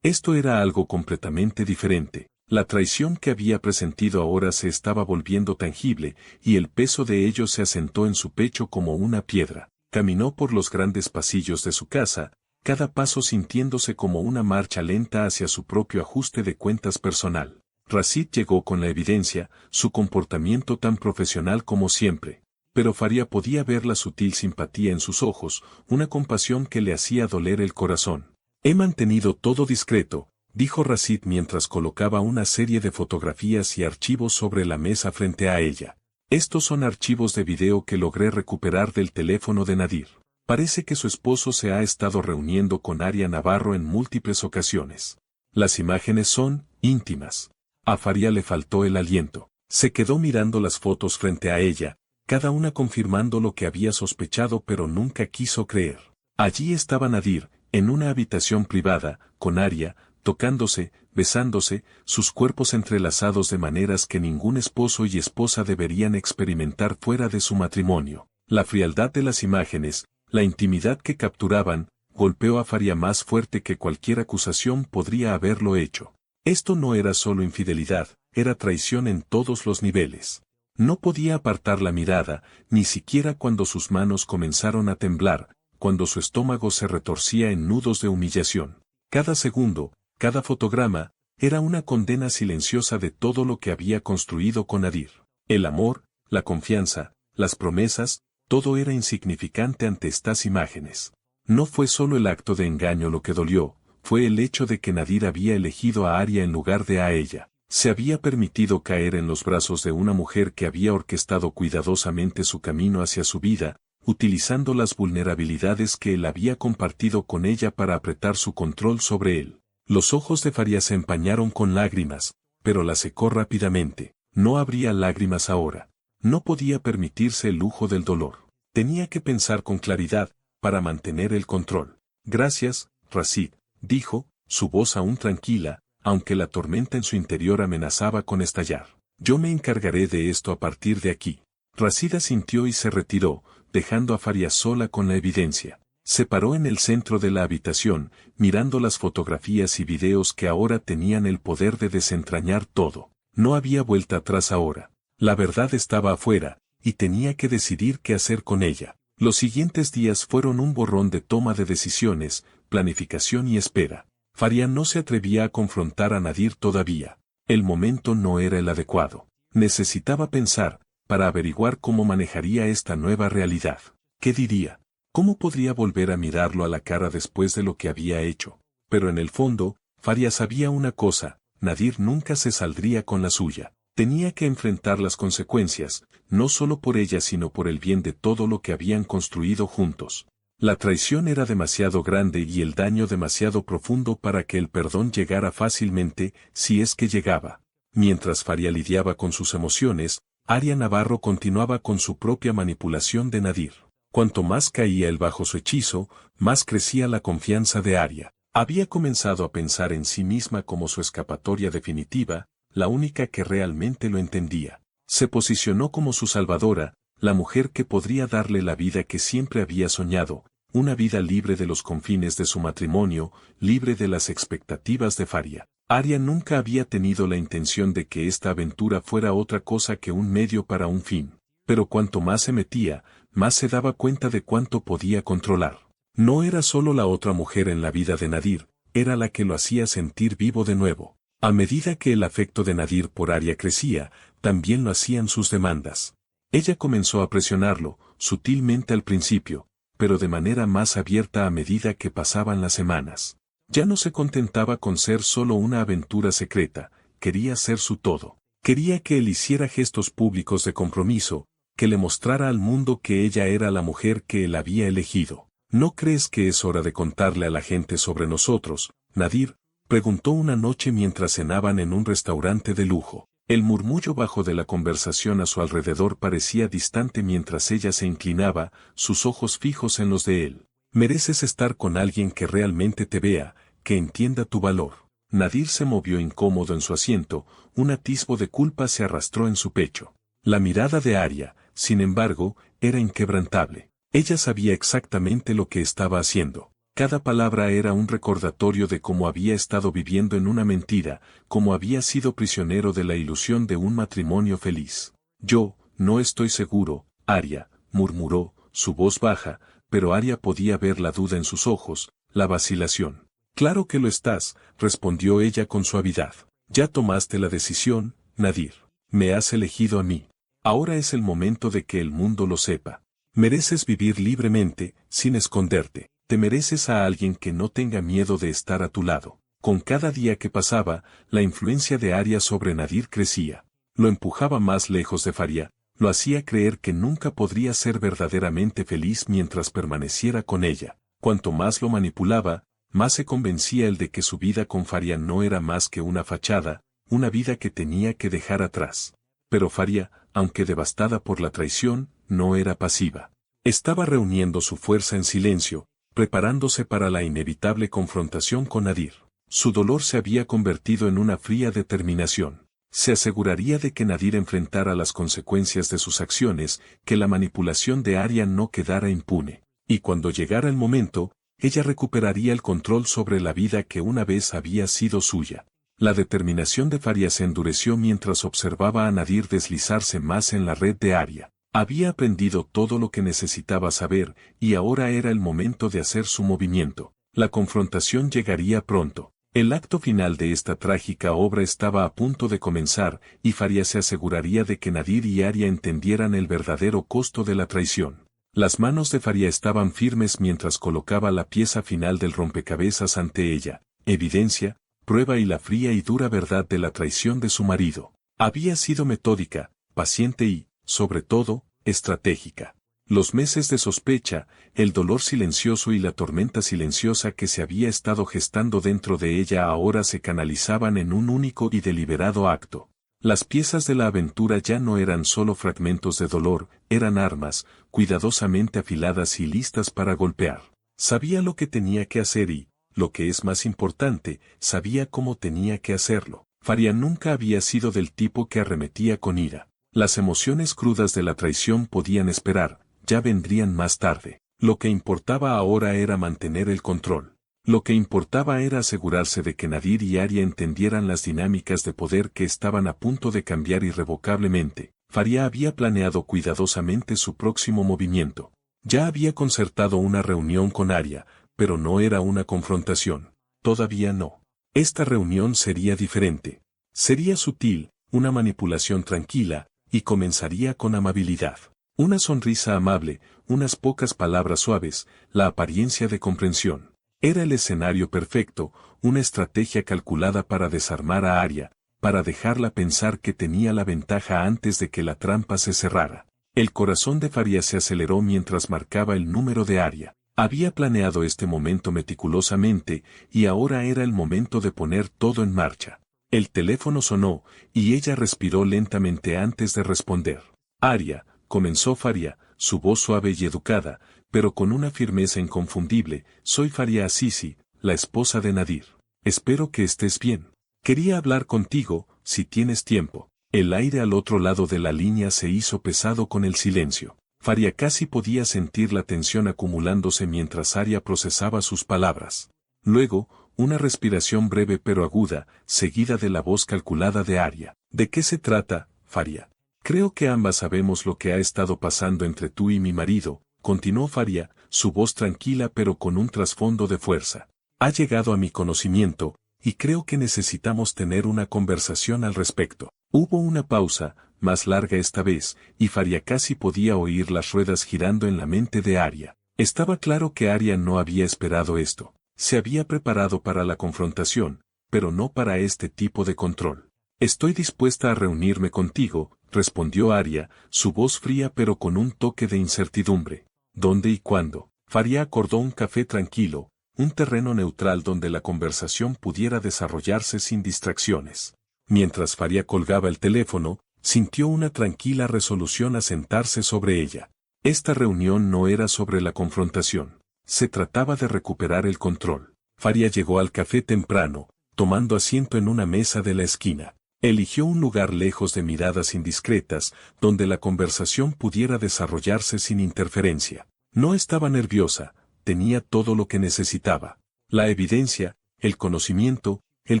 era algo completamente diferente. La traición que había presentido ahora se estaba volviendo tangible, y el peso de ello se asentó en su pecho como una piedra. Caminó por los grandes pasillos de su casa, cada paso sintiéndose como una marcha lenta hacia su propio ajuste de cuentas personal. Rashid llegó con la evidencia, su comportamiento tan profesional como siempre. Pero Faria podía ver la sutil simpatía en sus ojos, una compasión que le hacía doler el corazón. He mantenido todo discreto, dijo Rashid mientras colocaba una serie de fotografías y archivos sobre la mesa frente a ella. Estos son archivos de video que logré recuperar del teléfono de Nadir. Parece que su esposo se ha estado reuniendo con Aria Navarro en múltiples ocasiones. Las imágenes son íntimas. A Faria le faltó el aliento. Se quedó mirando las fotos frente a ella, cada una confirmando lo que había sospechado pero nunca quiso creer. Allí estaba Nadir, en una habitación privada, con Aria, tocándose, besándose, sus cuerpos entrelazados de maneras que ningún esposo y esposa deberían experimentar fuera de su matrimonio. La frialdad de las imágenes, la intimidad que capturaban, golpeó a Faria más fuerte que cualquier acusación podría haberlo hecho. Esto no era solo infidelidad, era traición en todos los niveles. No podía apartar la mirada, ni siquiera cuando sus manos comenzaron a temblar, cuando su estómago se retorcía en nudos de humillación. Cada segundo, cada fotograma, era una condena silenciosa de todo lo que había construido con Nadir. El amor, la confianza, las promesas, todo era insignificante ante estas imágenes. No fue solo el acto de engaño lo que dolió, fue el hecho de que Nadir había elegido a Aria en lugar de a ella. Se había permitido caer en los brazos de una mujer que había orquestado cuidadosamente su camino hacia su vida, utilizando las vulnerabilidades que él había compartido con ella para apretar su control sobre él. Los ojos de Faria se empañaron con lágrimas, pero las secó rápidamente. No habría lágrimas ahora. No podía permitirse el lujo del dolor. Tenía que pensar con claridad, para mantener el control. Gracias, Rashid, dijo, su voz aún tranquila, aunque la tormenta en su interior amenazaba con estallar. Yo me encargaré de esto a partir de aquí. Rashid asintió y se retiró, dejando a Faria sola con la evidencia. Se paró en el centro de la habitación, mirando las fotografías y videos que ahora tenían el poder de desentrañar todo. No había vuelta atrás ahora. La verdad estaba afuera, y tenía que decidir qué hacer con ella. Los siguientes días fueron un borrón de toma de decisiones, planificación y espera. Faria no se atrevía a confrontar a Nadir todavía. El momento no era el adecuado. Necesitaba pensar, para averiguar cómo manejaría esta nueva realidad. ¿Qué diría? ¿Cómo podría volver a mirarlo a la cara después de lo que había hecho? Pero en el fondo, Faria sabía una cosa, Nadir nunca se saldría con la suya. Tenía que enfrentar las consecuencias, no solo por ella sino por el bien de todo lo que habían construido juntos. La traición era demasiado grande y el daño demasiado profundo para que el perdón llegara fácilmente, si es que llegaba. Mientras Faria lidiaba con sus emociones, Aria Navarro continuaba con su propia manipulación de Nadir. Cuanto más caía él bajo su hechizo, más crecía la confianza de Aria. Había comenzado a pensar en sí misma como su escapatoria definitiva, la única que realmente lo entendía. Se posicionó como su salvadora, la mujer que podría darle la vida que siempre había soñado, una vida libre de los confines de su matrimonio, libre de las expectativas de Faria. Aria nunca había tenido la intención de que esta aventura fuera otra cosa que un medio para un fin. Pero cuanto más se metía, más se daba cuenta de cuánto podía controlar. No era solo la otra mujer en la vida de Nadir, era la que lo hacía sentir vivo de nuevo. A medida que el afecto de Nadir por Aria crecía, también lo hacían sus demandas. Ella comenzó a presionarlo, sutilmente al principio, pero de manera más abierta a medida que pasaban las semanas. Ya no se contentaba con ser solo una aventura secreta, quería ser su todo. Quería que él hiciera gestos públicos de compromiso, que le mostrara al mundo que ella era la mujer que él había elegido. ¿No crees que es hora de contarle a la gente sobre nosotros, Nadir? Preguntó una noche mientras cenaban en un restaurante de lujo. El murmullo bajo de la conversación a su alrededor parecía distante mientras ella se inclinaba, sus ojos fijos en los de él. Mereces estar con alguien que realmente te vea, que entienda tu valor. Nadir se movió incómodo en su asiento, un atisbo de culpa se arrastró en su pecho. La mirada de Aria, sin embargo, era inquebrantable. Ella sabía exactamente lo que estaba haciendo. Cada palabra era un recordatorio de cómo había estado viviendo en una mentira, cómo había sido prisionero de la ilusión de un matrimonio feliz. Yo, no estoy seguro, Aria, murmuró, su voz baja, pero Aria podía ver la duda en sus ojos, la vacilación. Claro que lo estás, respondió ella con suavidad. Ya tomaste la decisión, Nadir. Me has elegido a mí. Ahora es el momento de que el mundo lo sepa. Mereces vivir libremente, sin esconderte. Te mereces a alguien que no tenga miedo de estar a tu lado. Con cada día que pasaba, la influencia de Aria sobre Nadir crecía. Lo empujaba más lejos de Faria, lo hacía creer que nunca podría ser verdaderamente feliz mientras permaneciera con ella. Cuanto más lo manipulaba, más se convencía él de que su vida con Faria no era más que una fachada, una vida que tenía que dejar atrás. Pero Faria, aunque devastada por la traición, no era pasiva. Estaba reuniendo su fuerza en silencio, preparándose para la inevitable confrontación con Nadir. Su dolor se había convertido en una fría determinación. Se aseguraría de que Nadir enfrentara las consecuencias de sus acciones, que la manipulación de Aria no quedara impune. Y cuando llegara el momento, ella recuperaría el control sobre la vida que una vez había sido suya. La determinación de Faria se endureció mientras observaba a Nadir deslizarse más en la red de Aria. Había aprendido todo lo que necesitaba saber, y ahora era el momento de hacer su movimiento. La confrontación llegaría pronto. El acto final de esta trágica obra estaba a punto de comenzar, y Faria se aseguraría de que Nadir y Aria entendieran el verdadero costo de la traición. Las manos de Faria estaban firmes mientras colocaba la pieza final del rompecabezas ante ella, evidencia, prueba y la fría y dura verdad de la traición de su marido. Había sido metódica, paciente y, sobre todo, estratégica. Los meses de sospecha, el dolor silencioso y la tormenta silenciosa que se había estado gestando dentro de ella ahora se canalizaban en un único y deliberado acto. Las piezas de la aventura ya no eran solo fragmentos de dolor, eran armas, cuidadosamente afiladas y listas para golpear. Sabía lo que tenía que hacer y, lo que es más importante, sabía cómo tenía que hacerlo. Faria nunca había sido del tipo que arremetía con ira. Las emociones crudas de la traición podían esperar, ya vendrían más tarde. Lo que importaba ahora era mantener el control. Lo que importaba era asegurarse de que Nadir y Aria entendieran las dinámicas de poder que estaban a punto de cambiar irrevocablemente. Faria había planeado cuidadosamente su próximo movimiento. Ya había concertado una reunión con Aria, pero no era una confrontación. Todavía no. Esta reunión sería diferente. Sería sutil, una manipulación tranquila, y comenzaría con amabilidad. Una sonrisa amable, unas pocas palabras suaves, la apariencia de comprensión. Era el escenario perfecto, una estrategia calculada para desarmar a Aria, para dejarla pensar que tenía la ventaja antes de que la trampa se cerrara. El corazón de Faria se aceleró mientras marcaba el número de Aria. Había planeado este momento meticulosamente, y ahora era el momento de poner todo en marcha. El teléfono sonó, y ella respiró lentamente antes de responder. Aria, comenzó Faria, su voz suave y educada, pero con una firmeza inconfundible, soy Faria Azizi, la esposa de Nadir. Espero que estés bien. Quería hablar contigo, si tienes tiempo. El aire al otro lado de la línea se hizo pesado con el silencio. Faria casi podía sentir la tensión acumulándose mientras Aria procesaba sus palabras. Luego, una respiración breve pero aguda, seguida de la voz calculada de Aria. ¿De qué se trata, Faria? Creo que ambas sabemos lo que ha estado pasando entre tú y mi marido, continuó Faria, su voz tranquila pero con un trasfondo de fuerza. Ha llegado a mi conocimiento, y creo que necesitamos tener una conversación al respecto. Hubo una pausa, más larga esta vez, y Faria casi podía oír las ruedas girando en la mente de Arya. Estaba claro que Arya no había esperado esto. Se había preparado para la confrontación, pero no para este tipo de control. Estoy dispuesta a reunirme contigo, respondió Arya, su voz fría pero con un toque de incertidumbre. ¿Dónde y cuándo? Faria acordó un café tranquilo, un terreno neutral donde la conversación pudiera desarrollarse sin distracciones. Mientras Faria colgaba el teléfono, sintió una tranquila resolución a sentarse sobre ella. Esta reunión no era sobre la confrontación. Se trataba de recuperar el control. Faria llegó al café temprano, tomando asiento en una mesa de la esquina. Eligió un lugar lejos de miradas indiscretas, donde la conversación pudiera desarrollarse sin interferencia. No estaba nerviosa, tenía todo lo que necesitaba. La evidencia, el conocimiento, el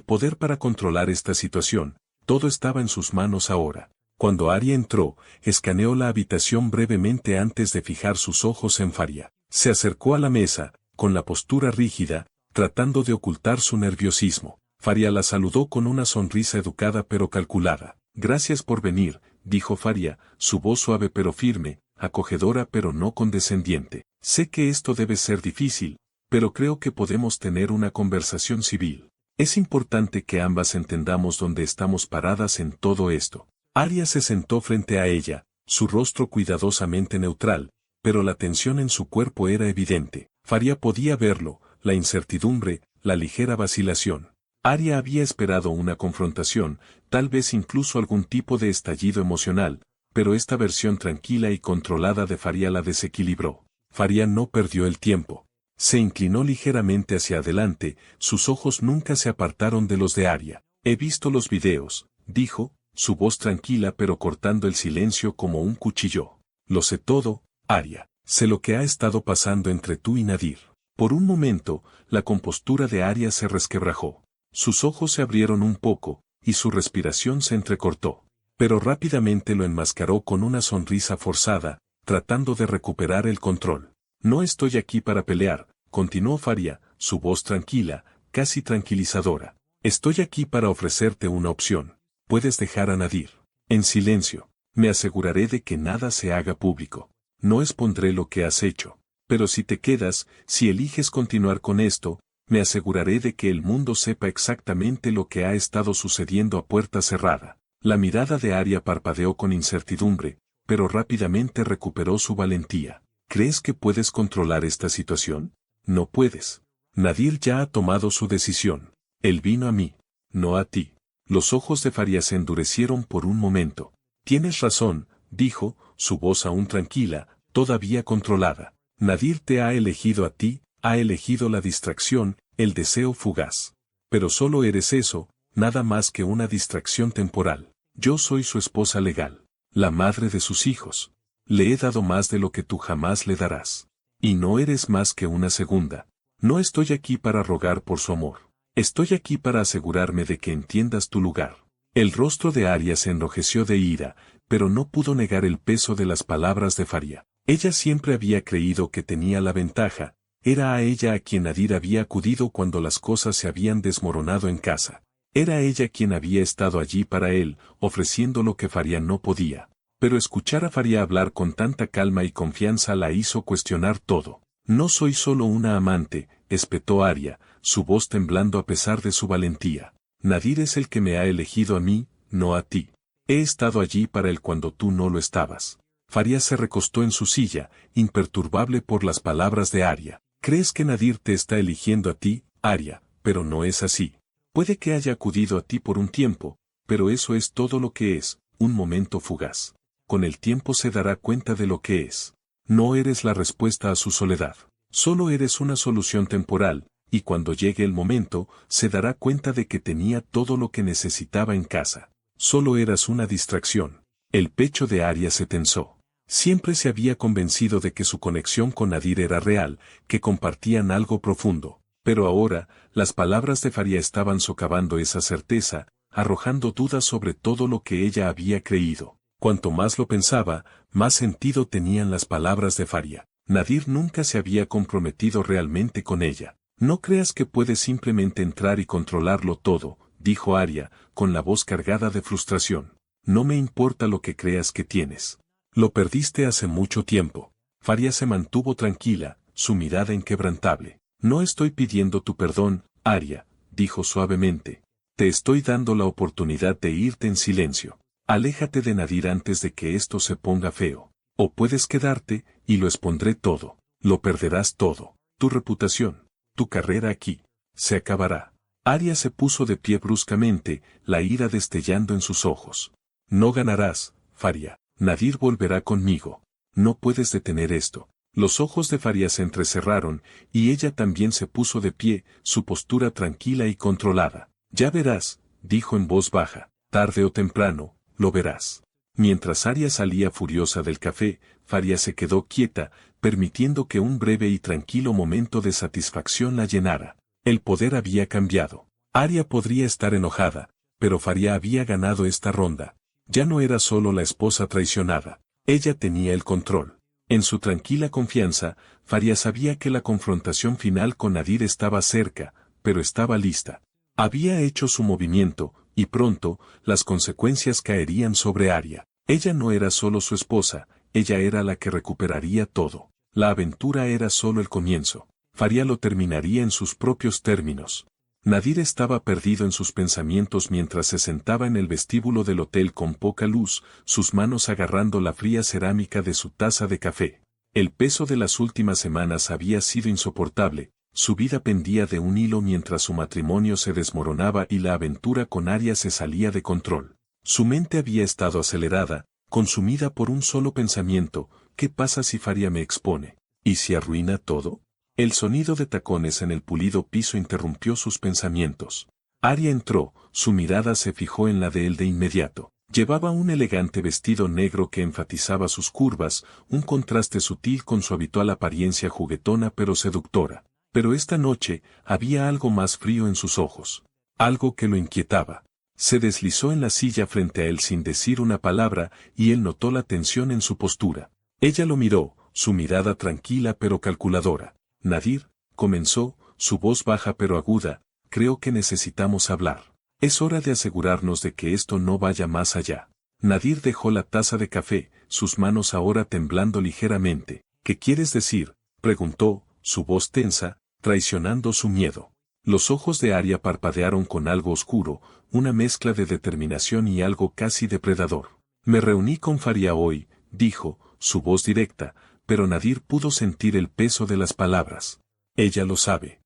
poder para controlar esta situación, todo estaba en sus manos ahora. Cuando Arya entró, escaneó la habitación brevemente antes de fijar sus ojos en Faria. Se acercó a la mesa, con la postura rígida, tratando de ocultar su nerviosismo. Faria la saludó con una sonrisa educada pero calculada. Gracias por venir, dijo Faria, su voz suave pero firme, acogedora pero no condescendiente. Sé que esto debe ser difícil, pero creo que podemos tener una conversación civil. Es importante que ambas entendamos dónde estamos paradas en todo esto. Arya se sentó frente a ella, su rostro cuidadosamente neutral, pero la tensión en su cuerpo era evidente. Faria podía verlo, la incertidumbre, la ligera vacilación. Arya había esperado una confrontación, tal vez incluso algún tipo de estallido emocional, pero esta versión tranquila y controlada de Faria la desequilibró. Faria no perdió el tiempo. Se inclinó ligeramente hacia adelante, sus ojos nunca se apartaron de los de Arya. He visto los videos, dijo, su voz tranquila pero cortando el silencio como un cuchillo. Lo sé todo, Arya. Sé lo que ha estado pasando entre tú y Nadir. Por un momento, la compostura de Arya se resquebrajó. Sus ojos se abrieron un poco, y su respiración se entrecortó. Pero rápidamente lo enmascaró con una sonrisa forzada, tratando de recuperar el control. No estoy aquí para pelear, continuó Faria, su voz tranquila, casi tranquilizadora. Estoy aquí para ofrecerte una opción. Puedes dejar a Nadir. En silencio. Me aseguraré de que nada se haga público. No expondré lo que has hecho. Pero si te quedas, si eliges continuar con esto, me aseguraré de que el mundo sepa exactamente lo que ha estado sucediendo a puerta cerrada. La mirada de Arya parpadeó con incertidumbre, pero rápidamente recuperó su valentía. ¿Crees que puedes controlar esta situación? No puedes. Nadir ya ha tomado su decisión. Él vino a mí, no a ti. Los ojos de Faria se endurecieron por un momento. Tienes razón, dijo, su voz aún tranquila, todavía controlada. Nadir te ha elegido a ti, ha elegido la distracción, el deseo fugaz. Pero solo eres eso, nada más que una distracción temporal. Yo soy su esposa legal, la madre de sus hijos. Le he dado más de lo que tú jamás le darás. Y no eres más que una segunda. No estoy aquí para rogar por su amor. Estoy aquí para asegurarme de que entiendas tu lugar. El rostro de Arya se enrojeció de ira, pero no pudo negar el peso de las palabras de Faria. Ella siempre había creído que tenía la ventaja, era a ella a quien Nadir había acudido cuando las cosas se habían desmoronado en casa. Era ella quien había estado allí para él, ofreciendo lo que Faria no podía. Pero escuchar a Faria hablar con tanta calma y confianza la hizo cuestionar todo. No soy solo una amante, espetó Arya, su voz temblando a pesar de su valentía. Nadir es el que me ha elegido a mí, no a ti. He estado allí para él cuando tú no lo estabas. Faria se recostó en su silla, imperturbable por las palabras de Arya. ¿Crees que Nadir te está eligiendo a ti, Arya? Pero no es así. Puede que haya acudido a ti por un tiempo, pero eso es todo lo que es, un momento fugaz. Con el tiempo se dará cuenta de lo que es. No eres la respuesta a su soledad. Solo eres una solución temporal, y cuando llegue el momento, se dará cuenta de que tenía todo lo que necesitaba en casa. Solo eras una distracción. El pecho de Arya se tensó. Siempre se había convencido de que su conexión con Nadir era real, que compartían algo profundo. Pero ahora, las palabras de Faria estaban socavando esa certeza, arrojando dudas sobre todo lo que ella había creído. Cuanto más lo pensaba, más sentido tenían las palabras de Faria. Nadir nunca se había comprometido realmente con ella. No creas que puedes simplemente entrar y controlarlo todo, dijo Arya, con la voz cargada de frustración. No me importa lo que creas que tienes. Lo perdiste hace mucho tiempo. Faria se mantuvo tranquila, su mirada inquebrantable. No estoy pidiendo tu perdón, Arya, dijo suavemente. Te estoy dando la oportunidad de irte en silencio. Aléjate de Nadir antes de que esto se ponga feo. O puedes quedarte, y lo expondré todo. Lo perderás todo. Tu reputación, tu carrera aquí. Se acabará. Arya se puso de pie bruscamente, la ira destellando en sus ojos. No ganarás, Faria. Nadir volverá conmigo. No puedes detener esto. Los ojos de Faria se entrecerraron, y ella también se puso de pie, su postura tranquila y controlada. Ya verás, dijo en voz baja, tarde o temprano, lo verás. Mientras Arya salía furiosa del café, Faria se quedó quieta, permitiendo que un breve y tranquilo momento de satisfacción la llenara. El poder había cambiado. Arya podría estar enojada, pero Faria había ganado esta ronda. Ya no era solo la esposa traicionada. Ella tenía el control. En su tranquila confianza, Faria sabía que la confrontación final con Nadir estaba cerca, pero estaba lista. Había hecho su movimiento, y pronto, las consecuencias caerían sobre Arya. Ella no era solo su esposa, ella era la que recuperaría todo. La aventura era solo el comienzo. Faria lo terminaría en sus propios términos. Nadir estaba perdido en sus pensamientos mientras se sentaba en el vestíbulo del hotel con poca luz, sus manos agarrando la fría cerámica de su taza de café. El peso de las últimas semanas había sido insoportable, su vida pendía de un hilo mientras su matrimonio se desmoronaba y la aventura con Arya se salía de control. Su mente había estado acelerada, consumida por un solo pensamiento: ¿qué pasa si Faria me expone? ¿Y si arruina todo? El sonido de tacones en el pulido piso interrumpió sus pensamientos. Arya entró, su mirada se fijó en la de él de inmediato. Llevaba un elegante vestido negro que enfatizaba sus curvas, un contraste sutil con su habitual apariencia juguetona pero seductora. Pero esta noche, había algo más frío en sus ojos. Algo que lo inquietaba. Se deslizó en la silla frente a él sin decir una palabra, y él notó la tensión en su postura. Ella lo miró, su mirada tranquila pero calculadora. Nadir, comenzó, su voz baja pero aguda, creo que necesitamos hablar. Es hora de asegurarnos de que esto no vaya más allá. Nadir dejó la taza de café, sus manos ahora temblando ligeramente. ¿Qué quieres decir?, preguntó, su voz tensa, traicionando su miedo. Los ojos de Arya parpadearon con algo oscuro, una mezcla de determinación y algo casi depredador. Me reuní con Faria hoy, dijo, su voz directa, pero Nadir pudo sentir el peso de las palabras. Ella lo sabe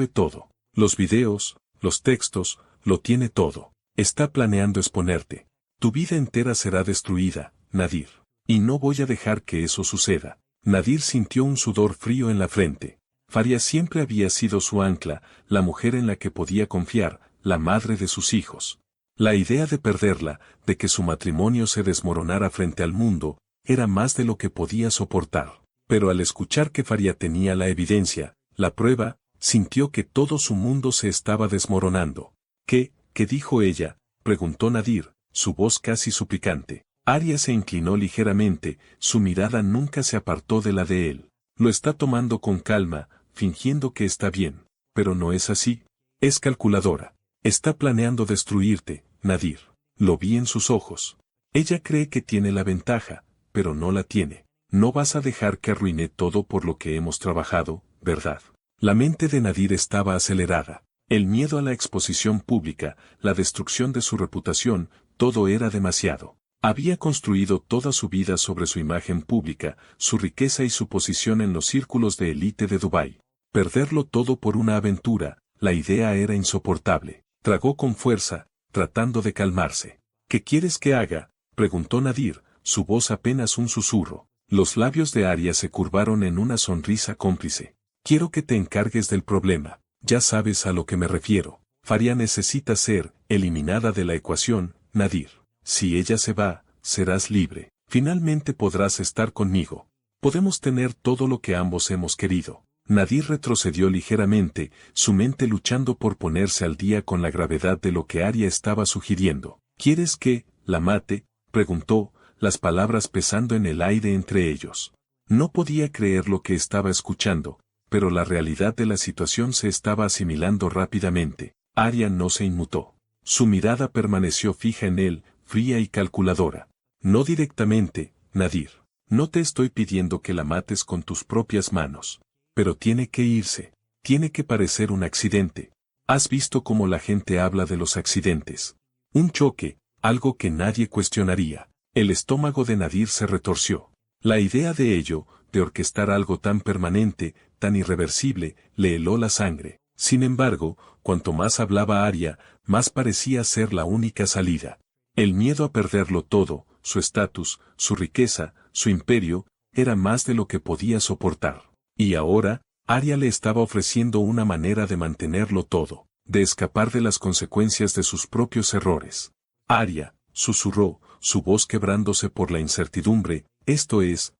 todo. Los videos, los textos, lo tiene todo. Está planeando exponerte. Tu vida entera será destruida, Nadir. Y no voy a dejar que eso suceda. Nadir sintió un sudor frío en la frente. Faria siempre había sido su ancla, la mujer en la que podía confiar, la madre de sus hijos. La idea de perderla, de que su matrimonio se desmoronara frente al mundo, era más de lo que podía soportar. Pero al escuchar que Faria tenía la evidencia, la prueba, sintió que todo su mundo se estaba desmoronando. ¿Qué dijo ella?, preguntó Nadir, su voz casi suplicante. Arya se inclinó ligeramente, su mirada nunca se apartó de la de él. Lo está tomando con calma, fingiendo que está bien, pero no es así. Es calculadora. Está planeando destruirte, Nadir. Lo vi en sus ojos. Ella cree que tiene la ventaja, pero no la tiene. No vas a dejar que arruine todo por lo que hemos trabajado, ¿verdad? La mente de Nadir estaba acelerada. El miedo a la exposición pública, la destrucción de su reputación, todo era demasiado. Había construido toda su vida sobre su imagen pública, su riqueza y su posición en los círculos de élite de Dubái. Perderlo todo por una aventura, la idea era insoportable. Tragó con fuerza, tratando de calmarse. ¿Qué quieres que haga?, preguntó Nadir, su voz apenas un susurro. Los labios de Arya se curvaron en una sonrisa cómplice. Quiero que te encargues del problema. Ya sabes a lo que me refiero. Faria necesita ser eliminada de la ecuación, Nadir. Si ella se va, serás libre. Finalmente podrás estar conmigo. Podemos tener todo lo que ambos hemos querido. Nadir retrocedió ligeramente, su mente luchando por ponerse al día con la gravedad de lo que Arya estaba sugiriendo. ¿Quieres que la mate?, preguntó, las palabras pesando en el aire entre ellos. No podía creer lo que estaba escuchando. pero la realidad de la situación se estaba asimilando rápidamente. Aria no se inmutó. Su mirada permaneció fija en él, fría y calculadora. No directamente, Nadir. No te estoy pidiendo que la mates con tus propias manos. Pero tiene que irse. Tiene que parecer un accidente. ¿Has visto cómo la gente habla de los accidentes? Un choque, algo que nadie cuestionaría. El estómago de Nadir se retorció. La idea de ello, de orquestar algo tan permanente, tan irreversible, le heló la sangre. Sin embargo, cuanto más hablaba Aria, más parecía ser la única salida. El miedo a perderlo todo, su estatus, su riqueza, su imperio, era más de lo que podía soportar. Y ahora, Aria le estaba ofreciendo una manera de mantenerlo todo, de escapar de las consecuencias de sus propios errores. Aria, susurró, su voz quebrándose por la incertidumbre, esto es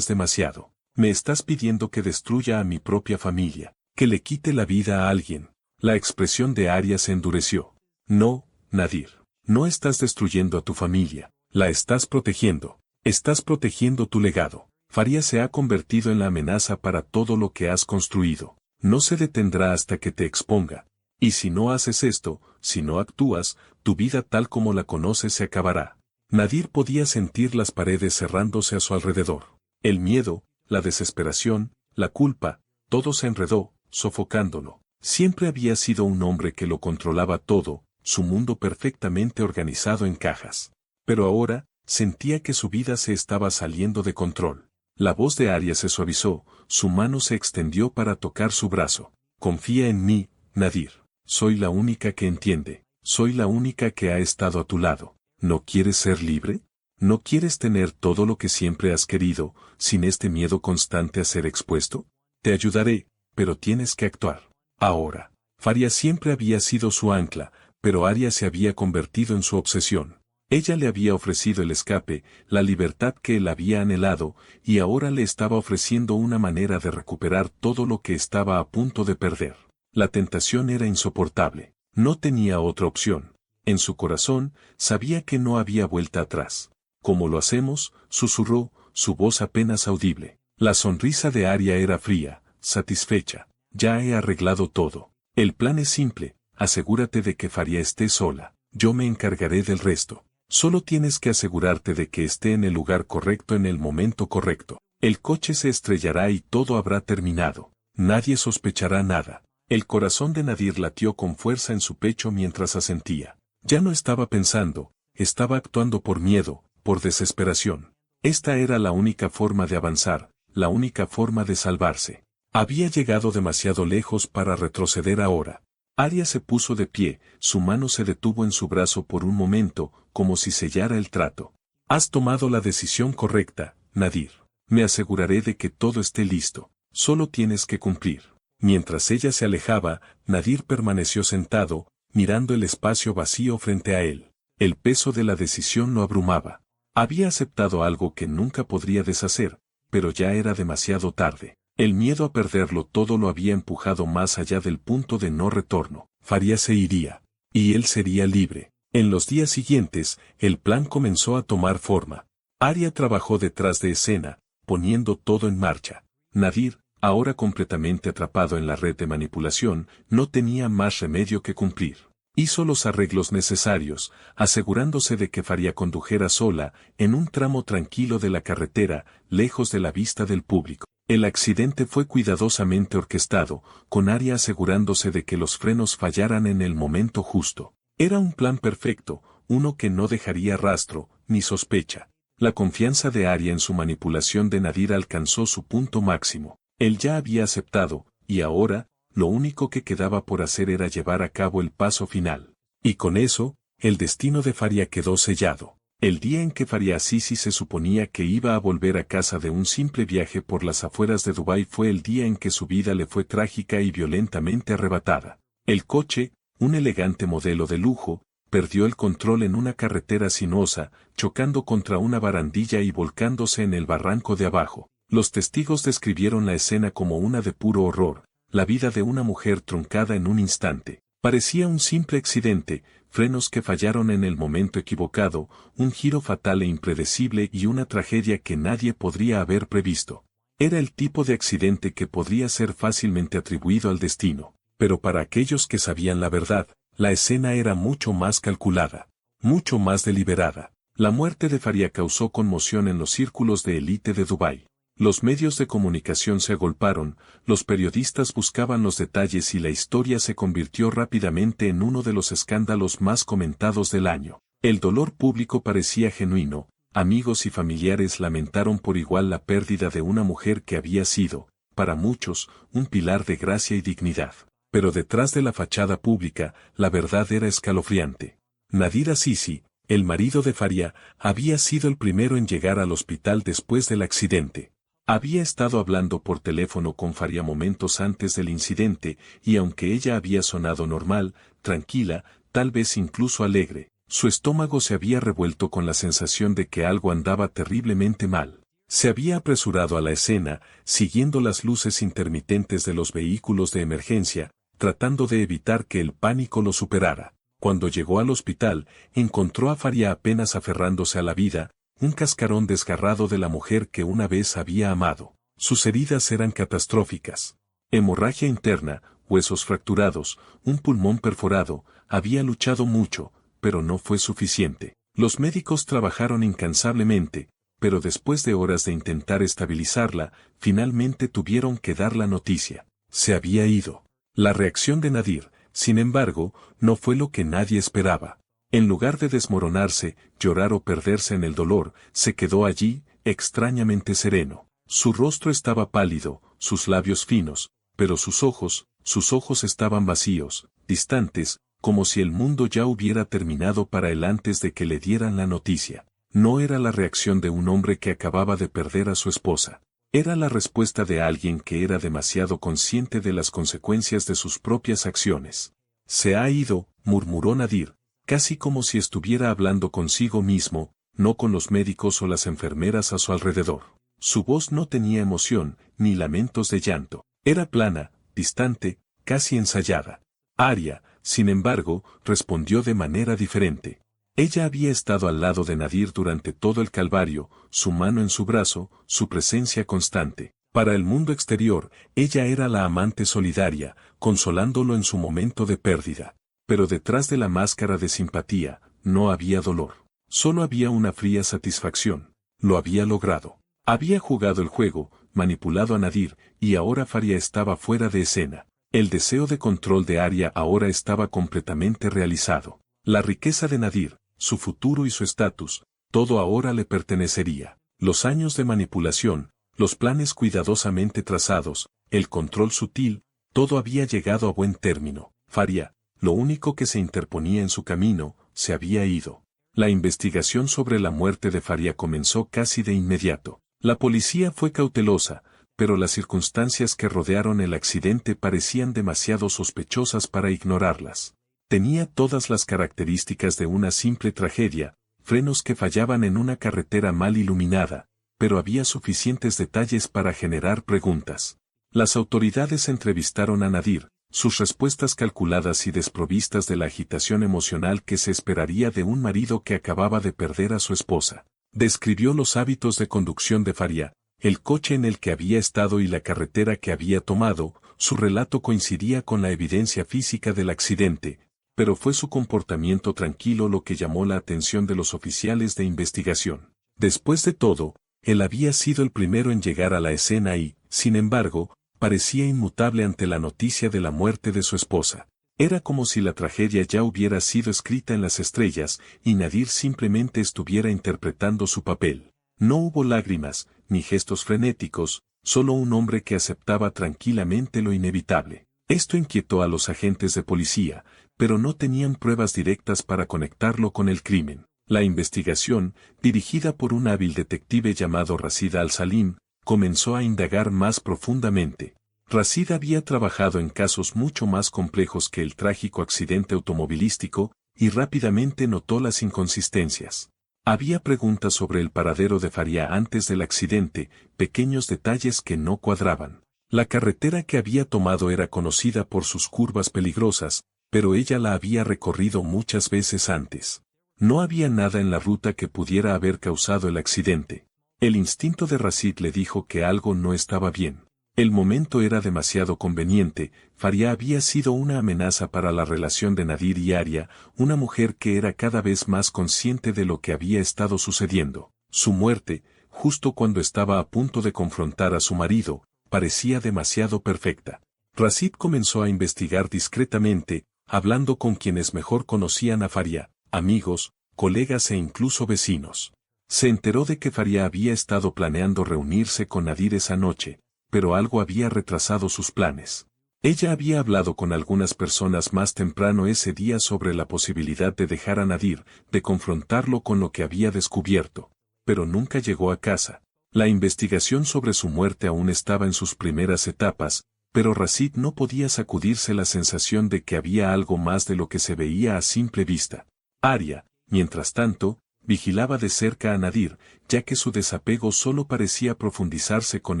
demasiado. Me estás pidiendo que destruya a mi propia familia, que le quite la vida a alguien. La expresión de Aria se endureció. No, Nadir, no estás destruyendo a tu familia, la estás protegiendo. Estás protegiendo tu legado. Faria se ha convertido en la amenaza para todo lo que has construido. No se detendrá hasta que te exponga. Y si no haces esto, si no actúas, tu vida tal como la conoces se acabará. Nadir podía sentir las paredes cerrándose a su alrededor. El miedo, la desesperación, la culpa, todo se enredó, sofocándolo. Siempre había sido un hombre que lo controlaba todo, su mundo perfectamente organizado en cajas. Pero ahora, sentía que su vida se estaba saliendo de control. La voz de Aria se suavizó, su mano se extendió para tocar su brazo. Confía en mí, Nadir. Soy la única que entiende. Soy la única que ha estado a tu lado. ¿No quieres ser libre? ¿No quieres tener todo lo que siempre has querido, sin este miedo constante a ser expuesto? Te ayudaré, pero tienes que actuar. Ahora. Faria siempre había sido su ancla, pero Aria se había convertido en su obsesión. Ella le había ofrecido el escape, la libertad que él había anhelado, y ahora le estaba ofreciendo una manera de recuperar todo lo que estaba a punto de perder. La tentación era insoportable. No tenía otra opción. En su corazón, sabía que no había vuelta atrás. ¿Cómo lo hacemos?, susurró, su voz apenas audible. La sonrisa de Aria era fría, satisfecha. Ya he arreglado todo. El plan es simple, asegúrate de que Faria esté sola. Yo me encargaré del resto. Solo tienes que asegurarte de que esté en el lugar correcto en el momento correcto. El coche se estrellará y todo habrá terminado. Nadie sospechará nada. El corazón de Nadir latió con fuerza en su pecho mientras asentía. Ya no estaba pensando, estaba actuando por miedo, por desesperación. Esta era la única forma de avanzar, la única forma de salvarse. Había llegado demasiado lejos para retroceder ahora. Aria se puso de pie, su mano se detuvo en su brazo por un momento, como si sellara el trato. Has tomado la decisión correcta, Nadir. Me aseguraré de que todo esté listo. Solo tienes que cumplir. Mientras ella se alejaba, Nadir permaneció sentado, mirando el espacio vacío frente a él. El peso de la decisión lo abrumaba. Había aceptado algo que nunca podría deshacer, pero ya era demasiado tarde. El miedo a perderlo todo lo había empujado más allá del punto de no retorno. Faria se iría. Y él sería libre. En los días siguientes, el plan comenzó a tomar forma. Aria trabajó detrás de escena, poniendo todo en marcha. Nadir, ahora completamente atrapado en la red de manipulación, no tenía más remedio que cumplir. Hizo los arreglos necesarios, asegurándose de que Faria condujera sola, en un tramo tranquilo de la carretera, lejos de la vista del público. El accidente fue cuidadosamente orquestado, con Aria asegurándose de que los frenos fallaran en el momento justo. Era un plan perfecto, uno que no dejaría rastro, ni sospecha. La confianza de Aria en su manipulación de Nadir alcanzó su punto máximo. Él ya había aceptado, y ahora, lo único que quedaba por hacer era llevar a cabo el paso final. Y con eso, el destino de Faria quedó sellado. El día en que Faria Azizi se suponía que iba a volver a casa de un simple viaje por las afueras de Dubái fue el día en que su vida le fue trágica y violentamente arrebatada. El coche, un elegante modelo de lujo, perdió el control en una carretera sinuosa, chocando contra una barandilla y volcándose en el barranco de abajo. Los testigos describieron la escena como una de puro horror, la vida de una mujer truncada en un instante. Parecía un simple accidente, frenos que fallaron en el momento equivocado, un giro fatal e impredecible y una tragedia que nadie podría haber previsto. Era el tipo de accidente que podría ser fácilmente atribuido al destino, pero para aquellos que sabían la verdad, la escena era mucho más calculada, mucho más deliberada. La muerte de Faria causó conmoción en los círculos de élite de Dubái. Los medios de comunicación se agolparon, los periodistas buscaban los detalles y la historia se convirtió rápidamente en uno de los escándalos más comentados del año. El dolor público parecía genuino, amigos y familiares lamentaron por igual la pérdida de una mujer que había sido, para muchos, un pilar de gracia y dignidad. Pero detrás de la fachada pública, la verdad era escalofriante. Nadir Azizi, el marido de Faria, había sido el primero en llegar al hospital después del accidente. Había estado hablando por teléfono con Faria momentos antes del incidente, y aunque ella había sonado normal, tranquila, tal vez incluso alegre, su estómago se había revuelto con la sensación de que algo andaba terriblemente mal. Se había apresurado a la escena, siguiendo las luces intermitentes de los vehículos de emergencia, tratando de evitar que el pánico lo superara. Cuando llegó al hospital, encontró a Faria apenas aferrándose a la vida, un cascarón desgarrado de la mujer que una vez había amado. Sus heridas eran catastróficas. Hemorragia interna, huesos fracturados, un pulmón perforado, había luchado mucho, pero no fue suficiente. Los médicos trabajaron incansablemente, pero después de horas de intentar estabilizarla, finalmente tuvieron que dar la noticia. Se había ido. La reacción de Nadir, sin embargo, no fue lo que nadie esperaba. En lugar de desmoronarse, llorar o perderse en el dolor, se quedó allí, extrañamente sereno. Su rostro estaba pálido, sus labios finos, pero sus ojos estaban vacíos, distantes, como si el mundo ya hubiera terminado para él antes de que le dieran la noticia. No era la reacción de un hombre que acababa de perder a su esposa. Era la respuesta de alguien que era demasiado consciente de las consecuencias de sus propias acciones. Se ha ido, murmuró Nadir, casi como si estuviera hablando consigo mismo, no con los médicos o las enfermeras a su alrededor. Su voz no tenía emoción, ni lamentos de llanto. Era plana, distante, casi ensayada. Aria, sin embargo, respondió de manera diferente. Ella había estado al lado de Nadir durante todo el calvario, su mano en su brazo, su presencia constante. Para el mundo exterior, ella era la amante solidaria, consolándolo en su momento de pérdida. Pero detrás de la máscara de simpatía, no había dolor. Solo había una fría satisfacción. Lo había logrado. Había jugado el juego, manipulado a Nadir, y ahora Faria estaba fuera de escena. El deseo de control de Aria ahora estaba completamente realizado. La riqueza de Nadir, su futuro y su estatus, todo ahora le pertenecería. Los años de manipulación, los planes cuidadosamente trazados, el control sutil, todo había llegado a buen término. Faria, lo único que se interponía en su camino, se había ido. La investigación sobre la muerte de Faria comenzó casi de inmediato. La policía fue cautelosa, pero las circunstancias que rodearon el accidente parecían demasiado sospechosas para ignorarlas. Tenía todas las características de una simple tragedia, frenos que fallaban en una carretera mal iluminada, pero había suficientes detalles para generar preguntas. Las autoridades entrevistaron a Nadir, sus respuestas calculadas y desprovistas de la agitación emocional que se esperaría de un marido que acababa de perder a su esposa. Describió los hábitos de conducción de Faria, el coche en el que había estado y la carretera que había tomado. Su relato coincidía con la evidencia física del accidente, pero fue su comportamiento tranquilo lo que llamó la atención de los oficiales de investigación. Después de todo, él había sido el primero en llegar a la escena y, sin embargo, parecía inmutable ante la noticia de la muerte de su esposa. Era como si la tragedia ya hubiera sido escrita en las estrellas y Nadir simplemente estuviera interpretando su papel. No hubo lágrimas, ni gestos frenéticos, solo un hombre que aceptaba tranquilamente lo inevitable. Esto inquietó a los agentes de policía, pero no tenían pruebas directas para conectarlo con el crimen. La investigación, dirigida por un hábil detective llamado Rashid Al-Salim, comenzó a indagar más profundamente. Rashid había trabajado en casos mucho más complejos que el trágico accidente automovilístico, y rápidamente notó las inconsistencias. Había preguntas sobre el paradero de Faria antes del accidente, pequeños detalles que no cuadraban. La carretera que había tomado era conocida por sus curvas peligrosas, pero ella la había recorrido muchas veces antes. No había nada en la ruta que pudiera haber causado el accidente. El instinto de Rashid le dijo que algo no estaba bien. El momento era demasiado conveniente. Faria había sido una amenaza para la relación de Nadir y Aria, una mujer que era cada vez más consciente de lo que había estado sucediendo. Su muerte, justo cuando estaba a punto de confrontar a su marido, parecía demasiado perfecta. Rashid comenzó a investigar discretamente, hablando con quienes mejor conocían a Faria, amigos, colegas e incluso vecinos. Se enteró de que Faria había estado planeando reunirse con Nadir esa noche, pero algo había retrasado sus planes. Ella había hablado con algunas personas más temprano ese día sobre la posibilidad de dejar a Nadir, de confrontarlo con lo que había descubierto, pero nunca llegó a casa. La investigación sobre su muerte aún estaba en sus primeras etapas, pero Rashid no podía sacudirse la sensación de que había algo más de lo que se veía a simple vista. Aria, mientras tanto, vigilaba de cerca a Nadir, ya que su desapego solo parecía profundizarse con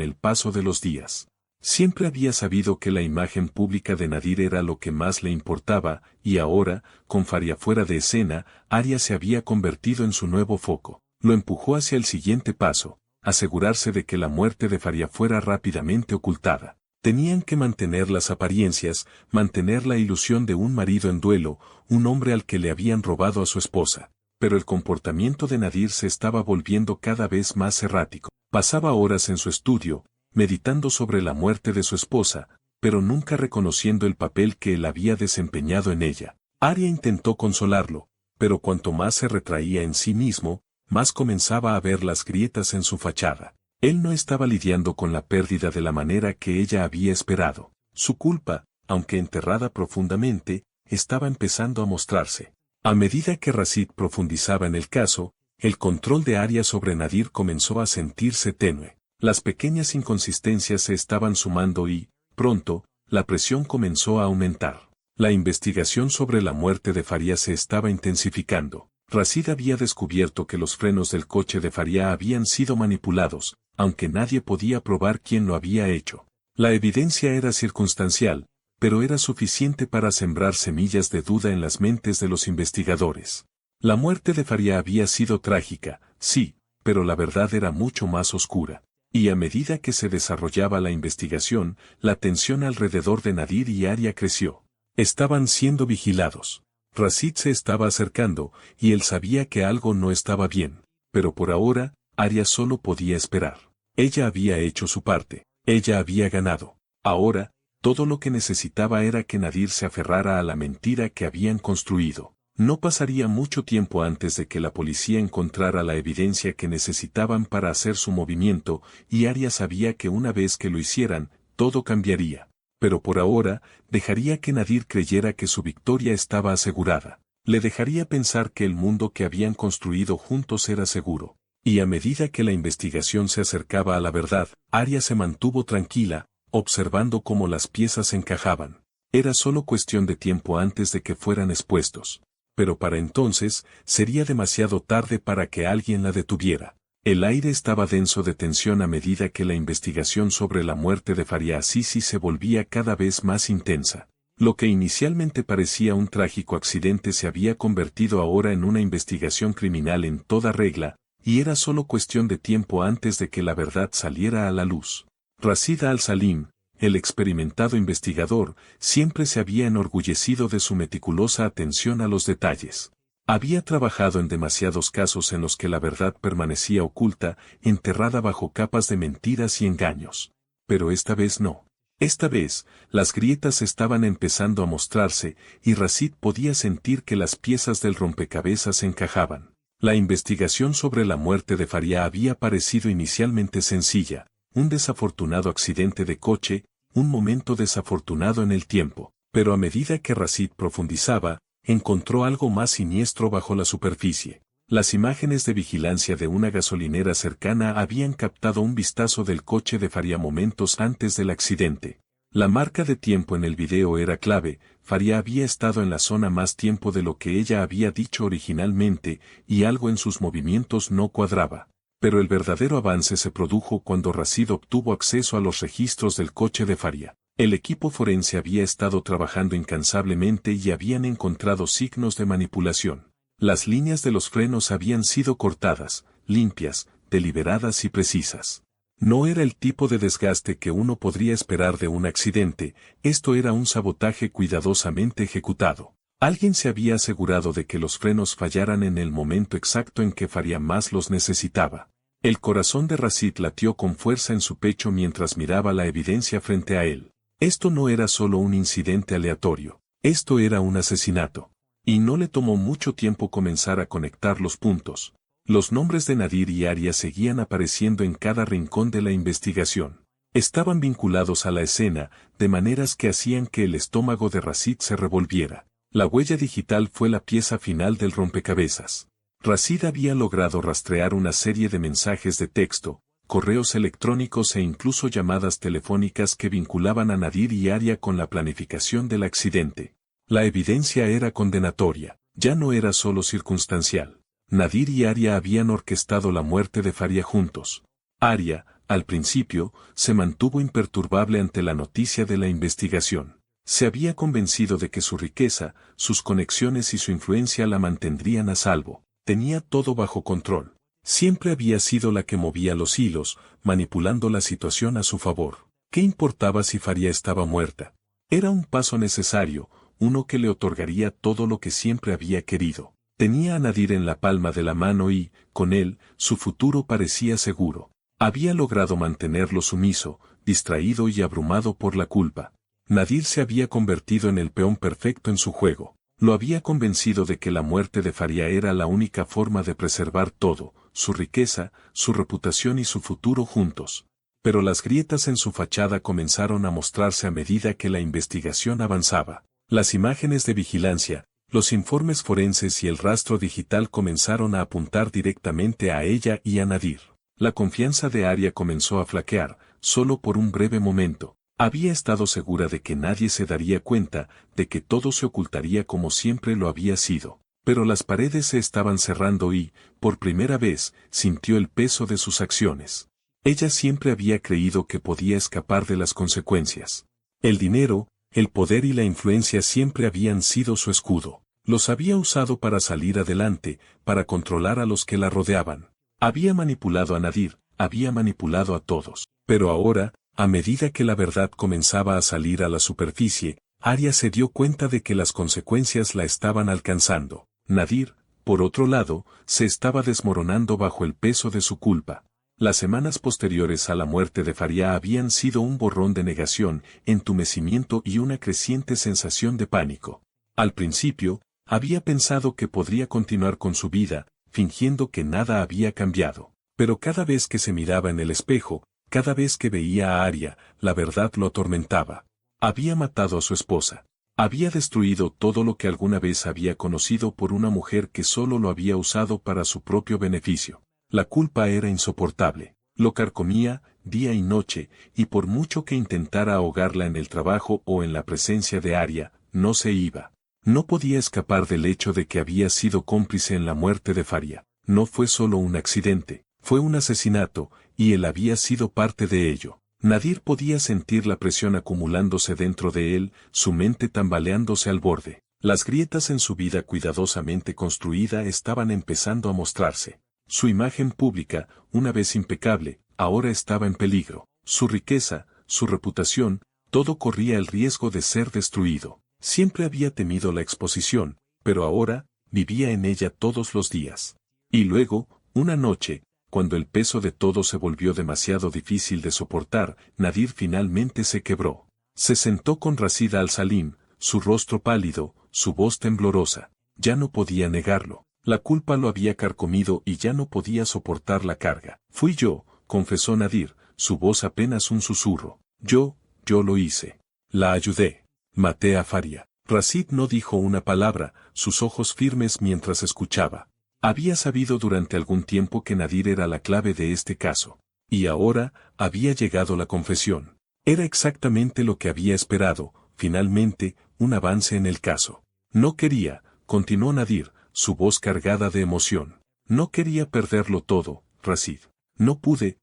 el paso de los días. Siempre había sabido que la imagen pública de Nadir era lo que más le importaba, y ahora, con Faria fuera de escena, Aria se había convertido en su nuevo foco. Lo empujó hacia el siguiente paso, asegurarse de que la muerte de Faria fuera rápidamente ocultada. Tenían que mantener las apariencias, mantener la ilusión de un marido en duelo, un hombre al que le habían robado a su esposa. Pero el comportamiento de Nadir se estaba volviendo cada vez más errático. Pasaba horas en su estudio, meditando sobre la muerte de su esposa, pero nunca reconociendo el papel que él había desempeñado en ella. Aria intentó consolarlo, pero cuanto más se retraía en sí mismo, más comenzaba a ver las grietas en su fachada. Él no estaba lidiando con la pérdida de la manera que ella había esperado. Su culpa, aunque enterrada profundamente, estaba empezando a mostrarse. A medida que Rashid profundizaba en el caso, el control de Aria sobre Nadir comenzó a sentirse tenue. Las pequeñas inconsistencias se estaban sumando y, pronto, la presión comenzó a aumentar. La investigación sobre la muerte de Faria se estaba intensificando. Rashid había descubierto que los frenos del coche de Faria habían sido manipulados, aunque nadie podía probar quién lo había hecho. La evidencia era circunstancial, pero era suficiente para sembrar semillas de duda en las mentes de los investigadores. La muerte de Faria había sido trágica, sí, pero la verdad era mucho más oscura. Y a medida que se desarrollaba la investigación, la tensión alrededor de Nadir y Aria creció. Estaban siendo vigilados. Rashid se estaba acercando, y él sabía que algo no estaba bien. Pero por ahora, Aria solo podía esperar. Ella había hecho su parte. Ella había ganado. Ahora, todo lo que necesitaba era que Nadir se aferrara a la mentira que habían construido. No pasaría mucho tiempo antes de que la policía encontrara la evidencia que necesitaban para hacer su movimiento, y Aria sabía que una vez que lo hicieran, todo cambiaría. Pero por ahora, dejaría que Nadir creyera que su victoria estaba asegurada. Le dejaría pensar que el mundo que habían construido juntos era seguro. Y a medida que la investigación se acercaba a la verdad, Aria se mantuvo tranquila, observando cómo las piezas encajaban. Era solo cuestión de tiempo antes de que fueran expuestos. Pero para entonces, sería demasiado tarde para que alguien la detuviera. El aire estaba denso de tensión a medida que la investigación sobre la muerte de Faria Azizi se volvía cada vez más intensa. Lo que inicialmente parecía un trágico accidente se había convertido ahora en una investigación criminal en toda regla, y era solo cuestión de tiempo antes de que la verdad saliera a la luz. Rashid al-Salim, el experimentado investigador, siempre se había enorgullecido de su meticulosa atención a los detalles. Había trabajado en demasiados casos en los que la verdad permanecía oculta, enterrada bajo capas de mentiras y engaños. Pero esta vez no. Esta vez, las grietas estaban empezando a mostrarse, y Rashid podía sentir que las piezas del rompecabezas encajaban. La investigación sobre la muerte de Faria había parecido inicialmente sencilla, un desafortunado accidente de coche, un momento desafortunado en el tiempo. Pero a medida que Rashid profundizaba, encontró algo más siniestro bajo la superficie. Las imágenes de vigilancia de una gasolinera cercana habían captado un vistazo del coche de Faria momentos antes del accidente. La marca de tiempo en el video era clave. Faria había estado en la zona más tiempo de lo que ella había dicho originalmente, y algo en sus movimientos no cuadraba. Pero el verdadero avance se produjo cuando Rashid obtuvo acceso a los registros del coche de Faria. El equipo forense había estado trabajando incansablemente y habían encontrado signos de manipulación. Las líneas de los frenos habían sido cortadas, limpias, deliberadas y precisas. No era el tipo de desgaste que uno podría esperar de un accidente, esto era un sabotaje cuidadosamente ejecutado. Alguien se había asegurado de que los frenos fallaran en el momento exacto en que Faria más los necesitaba. El corazón de Rashid latió con fuerza en su pecho mientras miraba la evidencia frente a él. Esto no era solo un incidente aleatorio, esto era un asesinato. Y no le tomó mucho tiempo comenzar a conectar los puntos. Los nombres de Nadir y Aria seguían apareciendo en cada rincón de la investigación. Estaban vinculados a la escena, de maneras que hacían que el estómago de Rashid se revolviera. La huella digital fue la pieza final del rompecabezas. Rashid había logrado rastrear una serie de mensajes de texto, correos electrónicos e incluso llamadas telefónicas que vinculaban a Nadir y Aria con la planificación del accidente. La evidencia era condenatoria, ya no era solo circunstancial. Nadir y Aria habían orquestado la muerte de Faria juntos. Aria, al principio, se mantuvo imperturbable ante la noticia de la investigación. Se había convencido de que su riqueza, sus conexiones y su influencia la mantendrían a salvo. Tenía todo bajo control. Siempre había sido la que movía los hilos, manipulando la situación a su favor. ¿Qué importaba si Faria estaba muerta? Era un paso necesario, uno que le otorgaría todo lo que siempre había querido. Tenía a Nadir en la palma de la mano y, con él, su futuro parecía seguro. Había logrado mantenerlo sumiso, distraído y abrumado por la culpa. Nadir se había convertido en el peón perfecto en su juego. Lo había convencido de que la muerte de Faria era la única forma de preservar todo, su riqueza, su reputación y su futuro juntos. Pero las grietas en su fachada comenzaron a mostrarse a medida que la investigación avanzaba. Las imágenes de vigilancia, los informes forenses y el rastro digital comenzaron a apuntar directamente a ella y a Nadir. La confianza de Aria comenzó a flaquear, solo por un breve momento. Había estado segura de que nadie se daría cuenta, de que todo se ocultaría como siempre lo había sido. Pero las paredes se estaban cerrando y, por primera vez, sintió el peso de sus acciones. Ella siempre había creído que podía escapar de las consecuencias. El dinero, el poder y la influencia siempre habían sido su escudo. Los había usado para salir adelante, para controlar a los que la rodeaban. Había manipulado a Nadir, había manipulado a todos. Pero ahora, a medida que la verdad comenzaba a salir a la superficie, Aria se dio cuenta de que las consecuencias la estaban alcanzando. Nadir, por otro lado, se estaba desmoronando bajo el peso de su culpa. Las semanas posteriores a la muerte de Faria habían sido un borrón de negación, entumecimiento y una creciente sensación de pánico. Al principio, había pensado que podría continuar con su vida, fingiendo que nada había cambiado. Pero cada vez que se miraba en el espejo, cada vez que veía a Aria, la verdad lo atormentaba. Había matado a su esposa. Había destruido todo lo que alguna vez había conocido por una mujer que solo lo había usado para su propio beneficio. La culpa era insoportable. Lo carcomía, día y noche, y por mucho que intentara ahogarla en el trabajo o en la presencia de Aria, no se iba. No podía escapar del hecho de que había sido cómplice en la muerte de Faria. No fue solo un accidente, fue un asesinato, y él había sido parte de ello. Nadir podía sentir la presión acumulándose dentro de él, su mente tambaleándose al borde. Las grietas en su vida cuidadosamente construida estaban empezando a mostrarse. Su imagen pública, una vez impecable, ahora estaba en peligro. Su riqueza, su reputación, todo corría el riesgo de ser destruido. Siempre había temido la exposición, pero ahora, vivía en ella todos los días. Y luego, una noche, cuando el peso de todo se volvió demasiado difícil de soportar, Nadir finalmente se quebró. Se sentó con Rashid al-Salim, su rostro pálido, su voz temblorosa. Ya no podía negarlo. La culpa lo había carcomido y ya no podía soportar la carga. Fui yo, confesó Nadir, su voz apenas un susurro. Yo lo hice. La ayudé. Maté a Faria. Rashid no dijo una palabra, sus ojos firmes mientras escuchaba. Había sabido durante algún tiempo que Nadir era la clave de este caso. Y ahora, había llegado la confesión. Era exactamente lo que había esperado, finalmente, un avance en el caso. No quería, continuó Nadir, su voz cargada de emoción. No quería perderlo todo, Rashid. No pude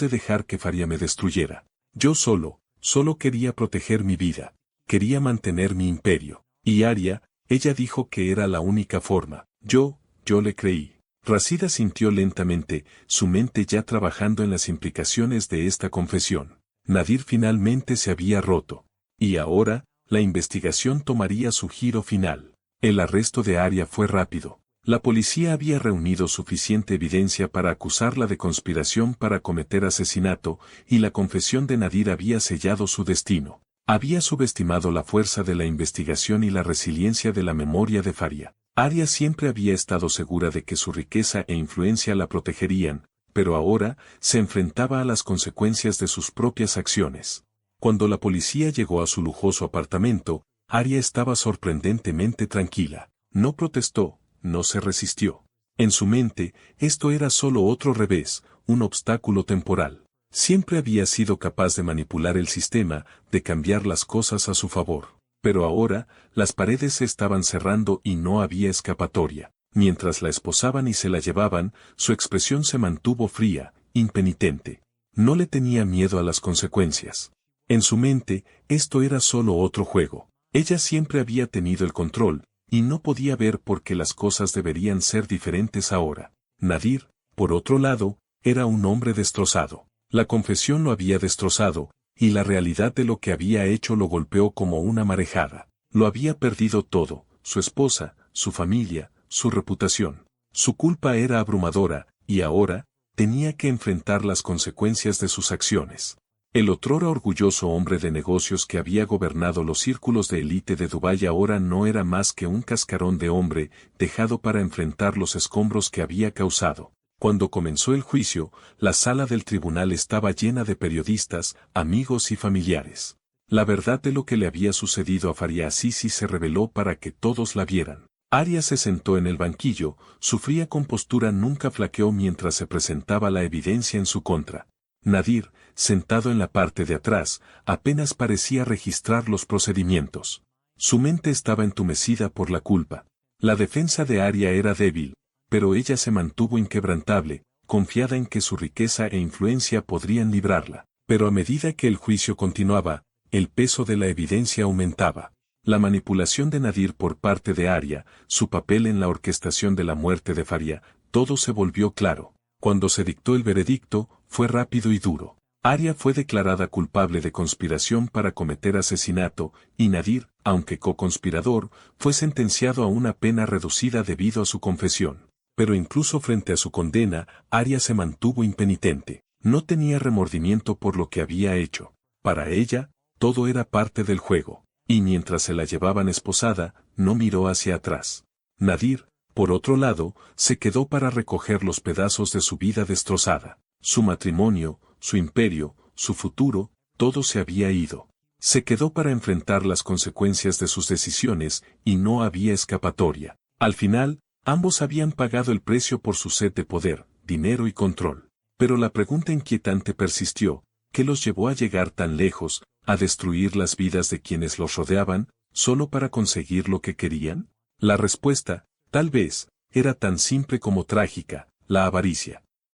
dejar que Faria me destruyera. Yo solo quería proteger mi vida. Quería mantener mi imperio. Y Aria, ella dijo que era la única forma. Yo le creí. Racida sintió lentamente, su mente ya trabajando en las implicaciones de esta confesión. Nadir finalmente se había roto. Y ahora, la investigación tomaría su giro final. El arresto de Aria fue rápido. La policía había reunido suficiente evidencia para acusarla de conspiración para cometer asesinato, y la confesión de Nadir había sellado su destino. Había subestimado la fuerza de la investigación y la resiliencia de la memoria de Faria. Aria siempre había estado segura de que su riqueza e influencia la protegerían, pero ahora se enfrentaba a las consecuencias de sus propias acciones. Cuando la policía llegó a su lujoso apartamento, Aria estaba sorprendentemente tranquila. No protestó, no se resistió. En su mente, esto era solo otro revés, un obstáculo temporal. Siempre había sido capaz de manipular el sistema, de cambiar las cosas a su favor. Pero ahora, las paredes se estaban cerrando y no había escapatoria. Mientras la esposaban y se la llevaban, su expresión se mantuvo fría, impenitente. No le tenía miedo a las consecuencias. En su mente, esto era solo otro juego. Ella siempre había tenido el control, y no podía ver por qué las cosas deberían ser diferentes ahora. Nadir, por otro lado, era un hombre destrozado. La confesión lo había destrozado, y la realidad de lo que había hecho lo golpeó como una marejada. Lo había perdido todo, su esposa, su familia, su reputación. Su culpa era abrumadora, y ahora, tenía que enfrentar las consecuencias de sus acciones. El otrora orgulloso hombre de negocios que había gobernado los círculos de élite de Dubái ahora no era más que un cascarón de hombre, dejado para enfrentar los escombros que había causado. Cuando comenzó el juicio, la sala del tribunal estaba llena de periodistas, amigos y familiares. La verdad de lo que le había sucedido a Faria Azizi se reveló para que todos la vieran. Aria se sentó en el banquillo, su fría compostura nunca flaqueó mientras se presentaba la evidencia en su contra. Nadir, sentado en la parte de atrás, apenas parecía registrar los procedimientos. Su mente estaba entumecida por la culpa. La defensa de Aria era débil, pero ella se mantuvo inquebrantable, confiada en que su riqueza e influencia podrían librarla. Pero a medida que el juicio continuaba, el peso de la evidencia aumentaba. La manipulación de Nadir por parte de Aria, su papel en la orquestación de la muerte de Faria, todo se volvió claro. Cuando se dictó el veredicto, fue rápido y duro. Aria fue declarada culpable de conspiración para cometer asesinato, y Nadir, aunque co-conspirador, fue sentenciado a una pena reducida debido a su confesión. Pero incluso frente a su condena, Aria se mantuvo impenitente. No tenía remordimiento por lo que había hecho. Para ella, todo era parte del juego. Y mientras se la llevaban esposada, no miró hacia atrás. Nadir, por otro lado, se quedó para recoger los pedazos de su vida destrozada. Su matrimonio, su imperio, su futuro, todo se había ido. Se quedó para enfrentar las consecuencias de sus decisiones, y no había escapatoria. Al final, ambos habían pagado el precio por su sed de poder, dinero y control. Pero la pregunta inquietante persistió: ¿qué los llevó a llegar tan lejos, a destruir las vidas de quienes los rodeaban, solo para conseguir lo que querían? La respuesta, tal vez, era tan simple como trágica: la avaricia.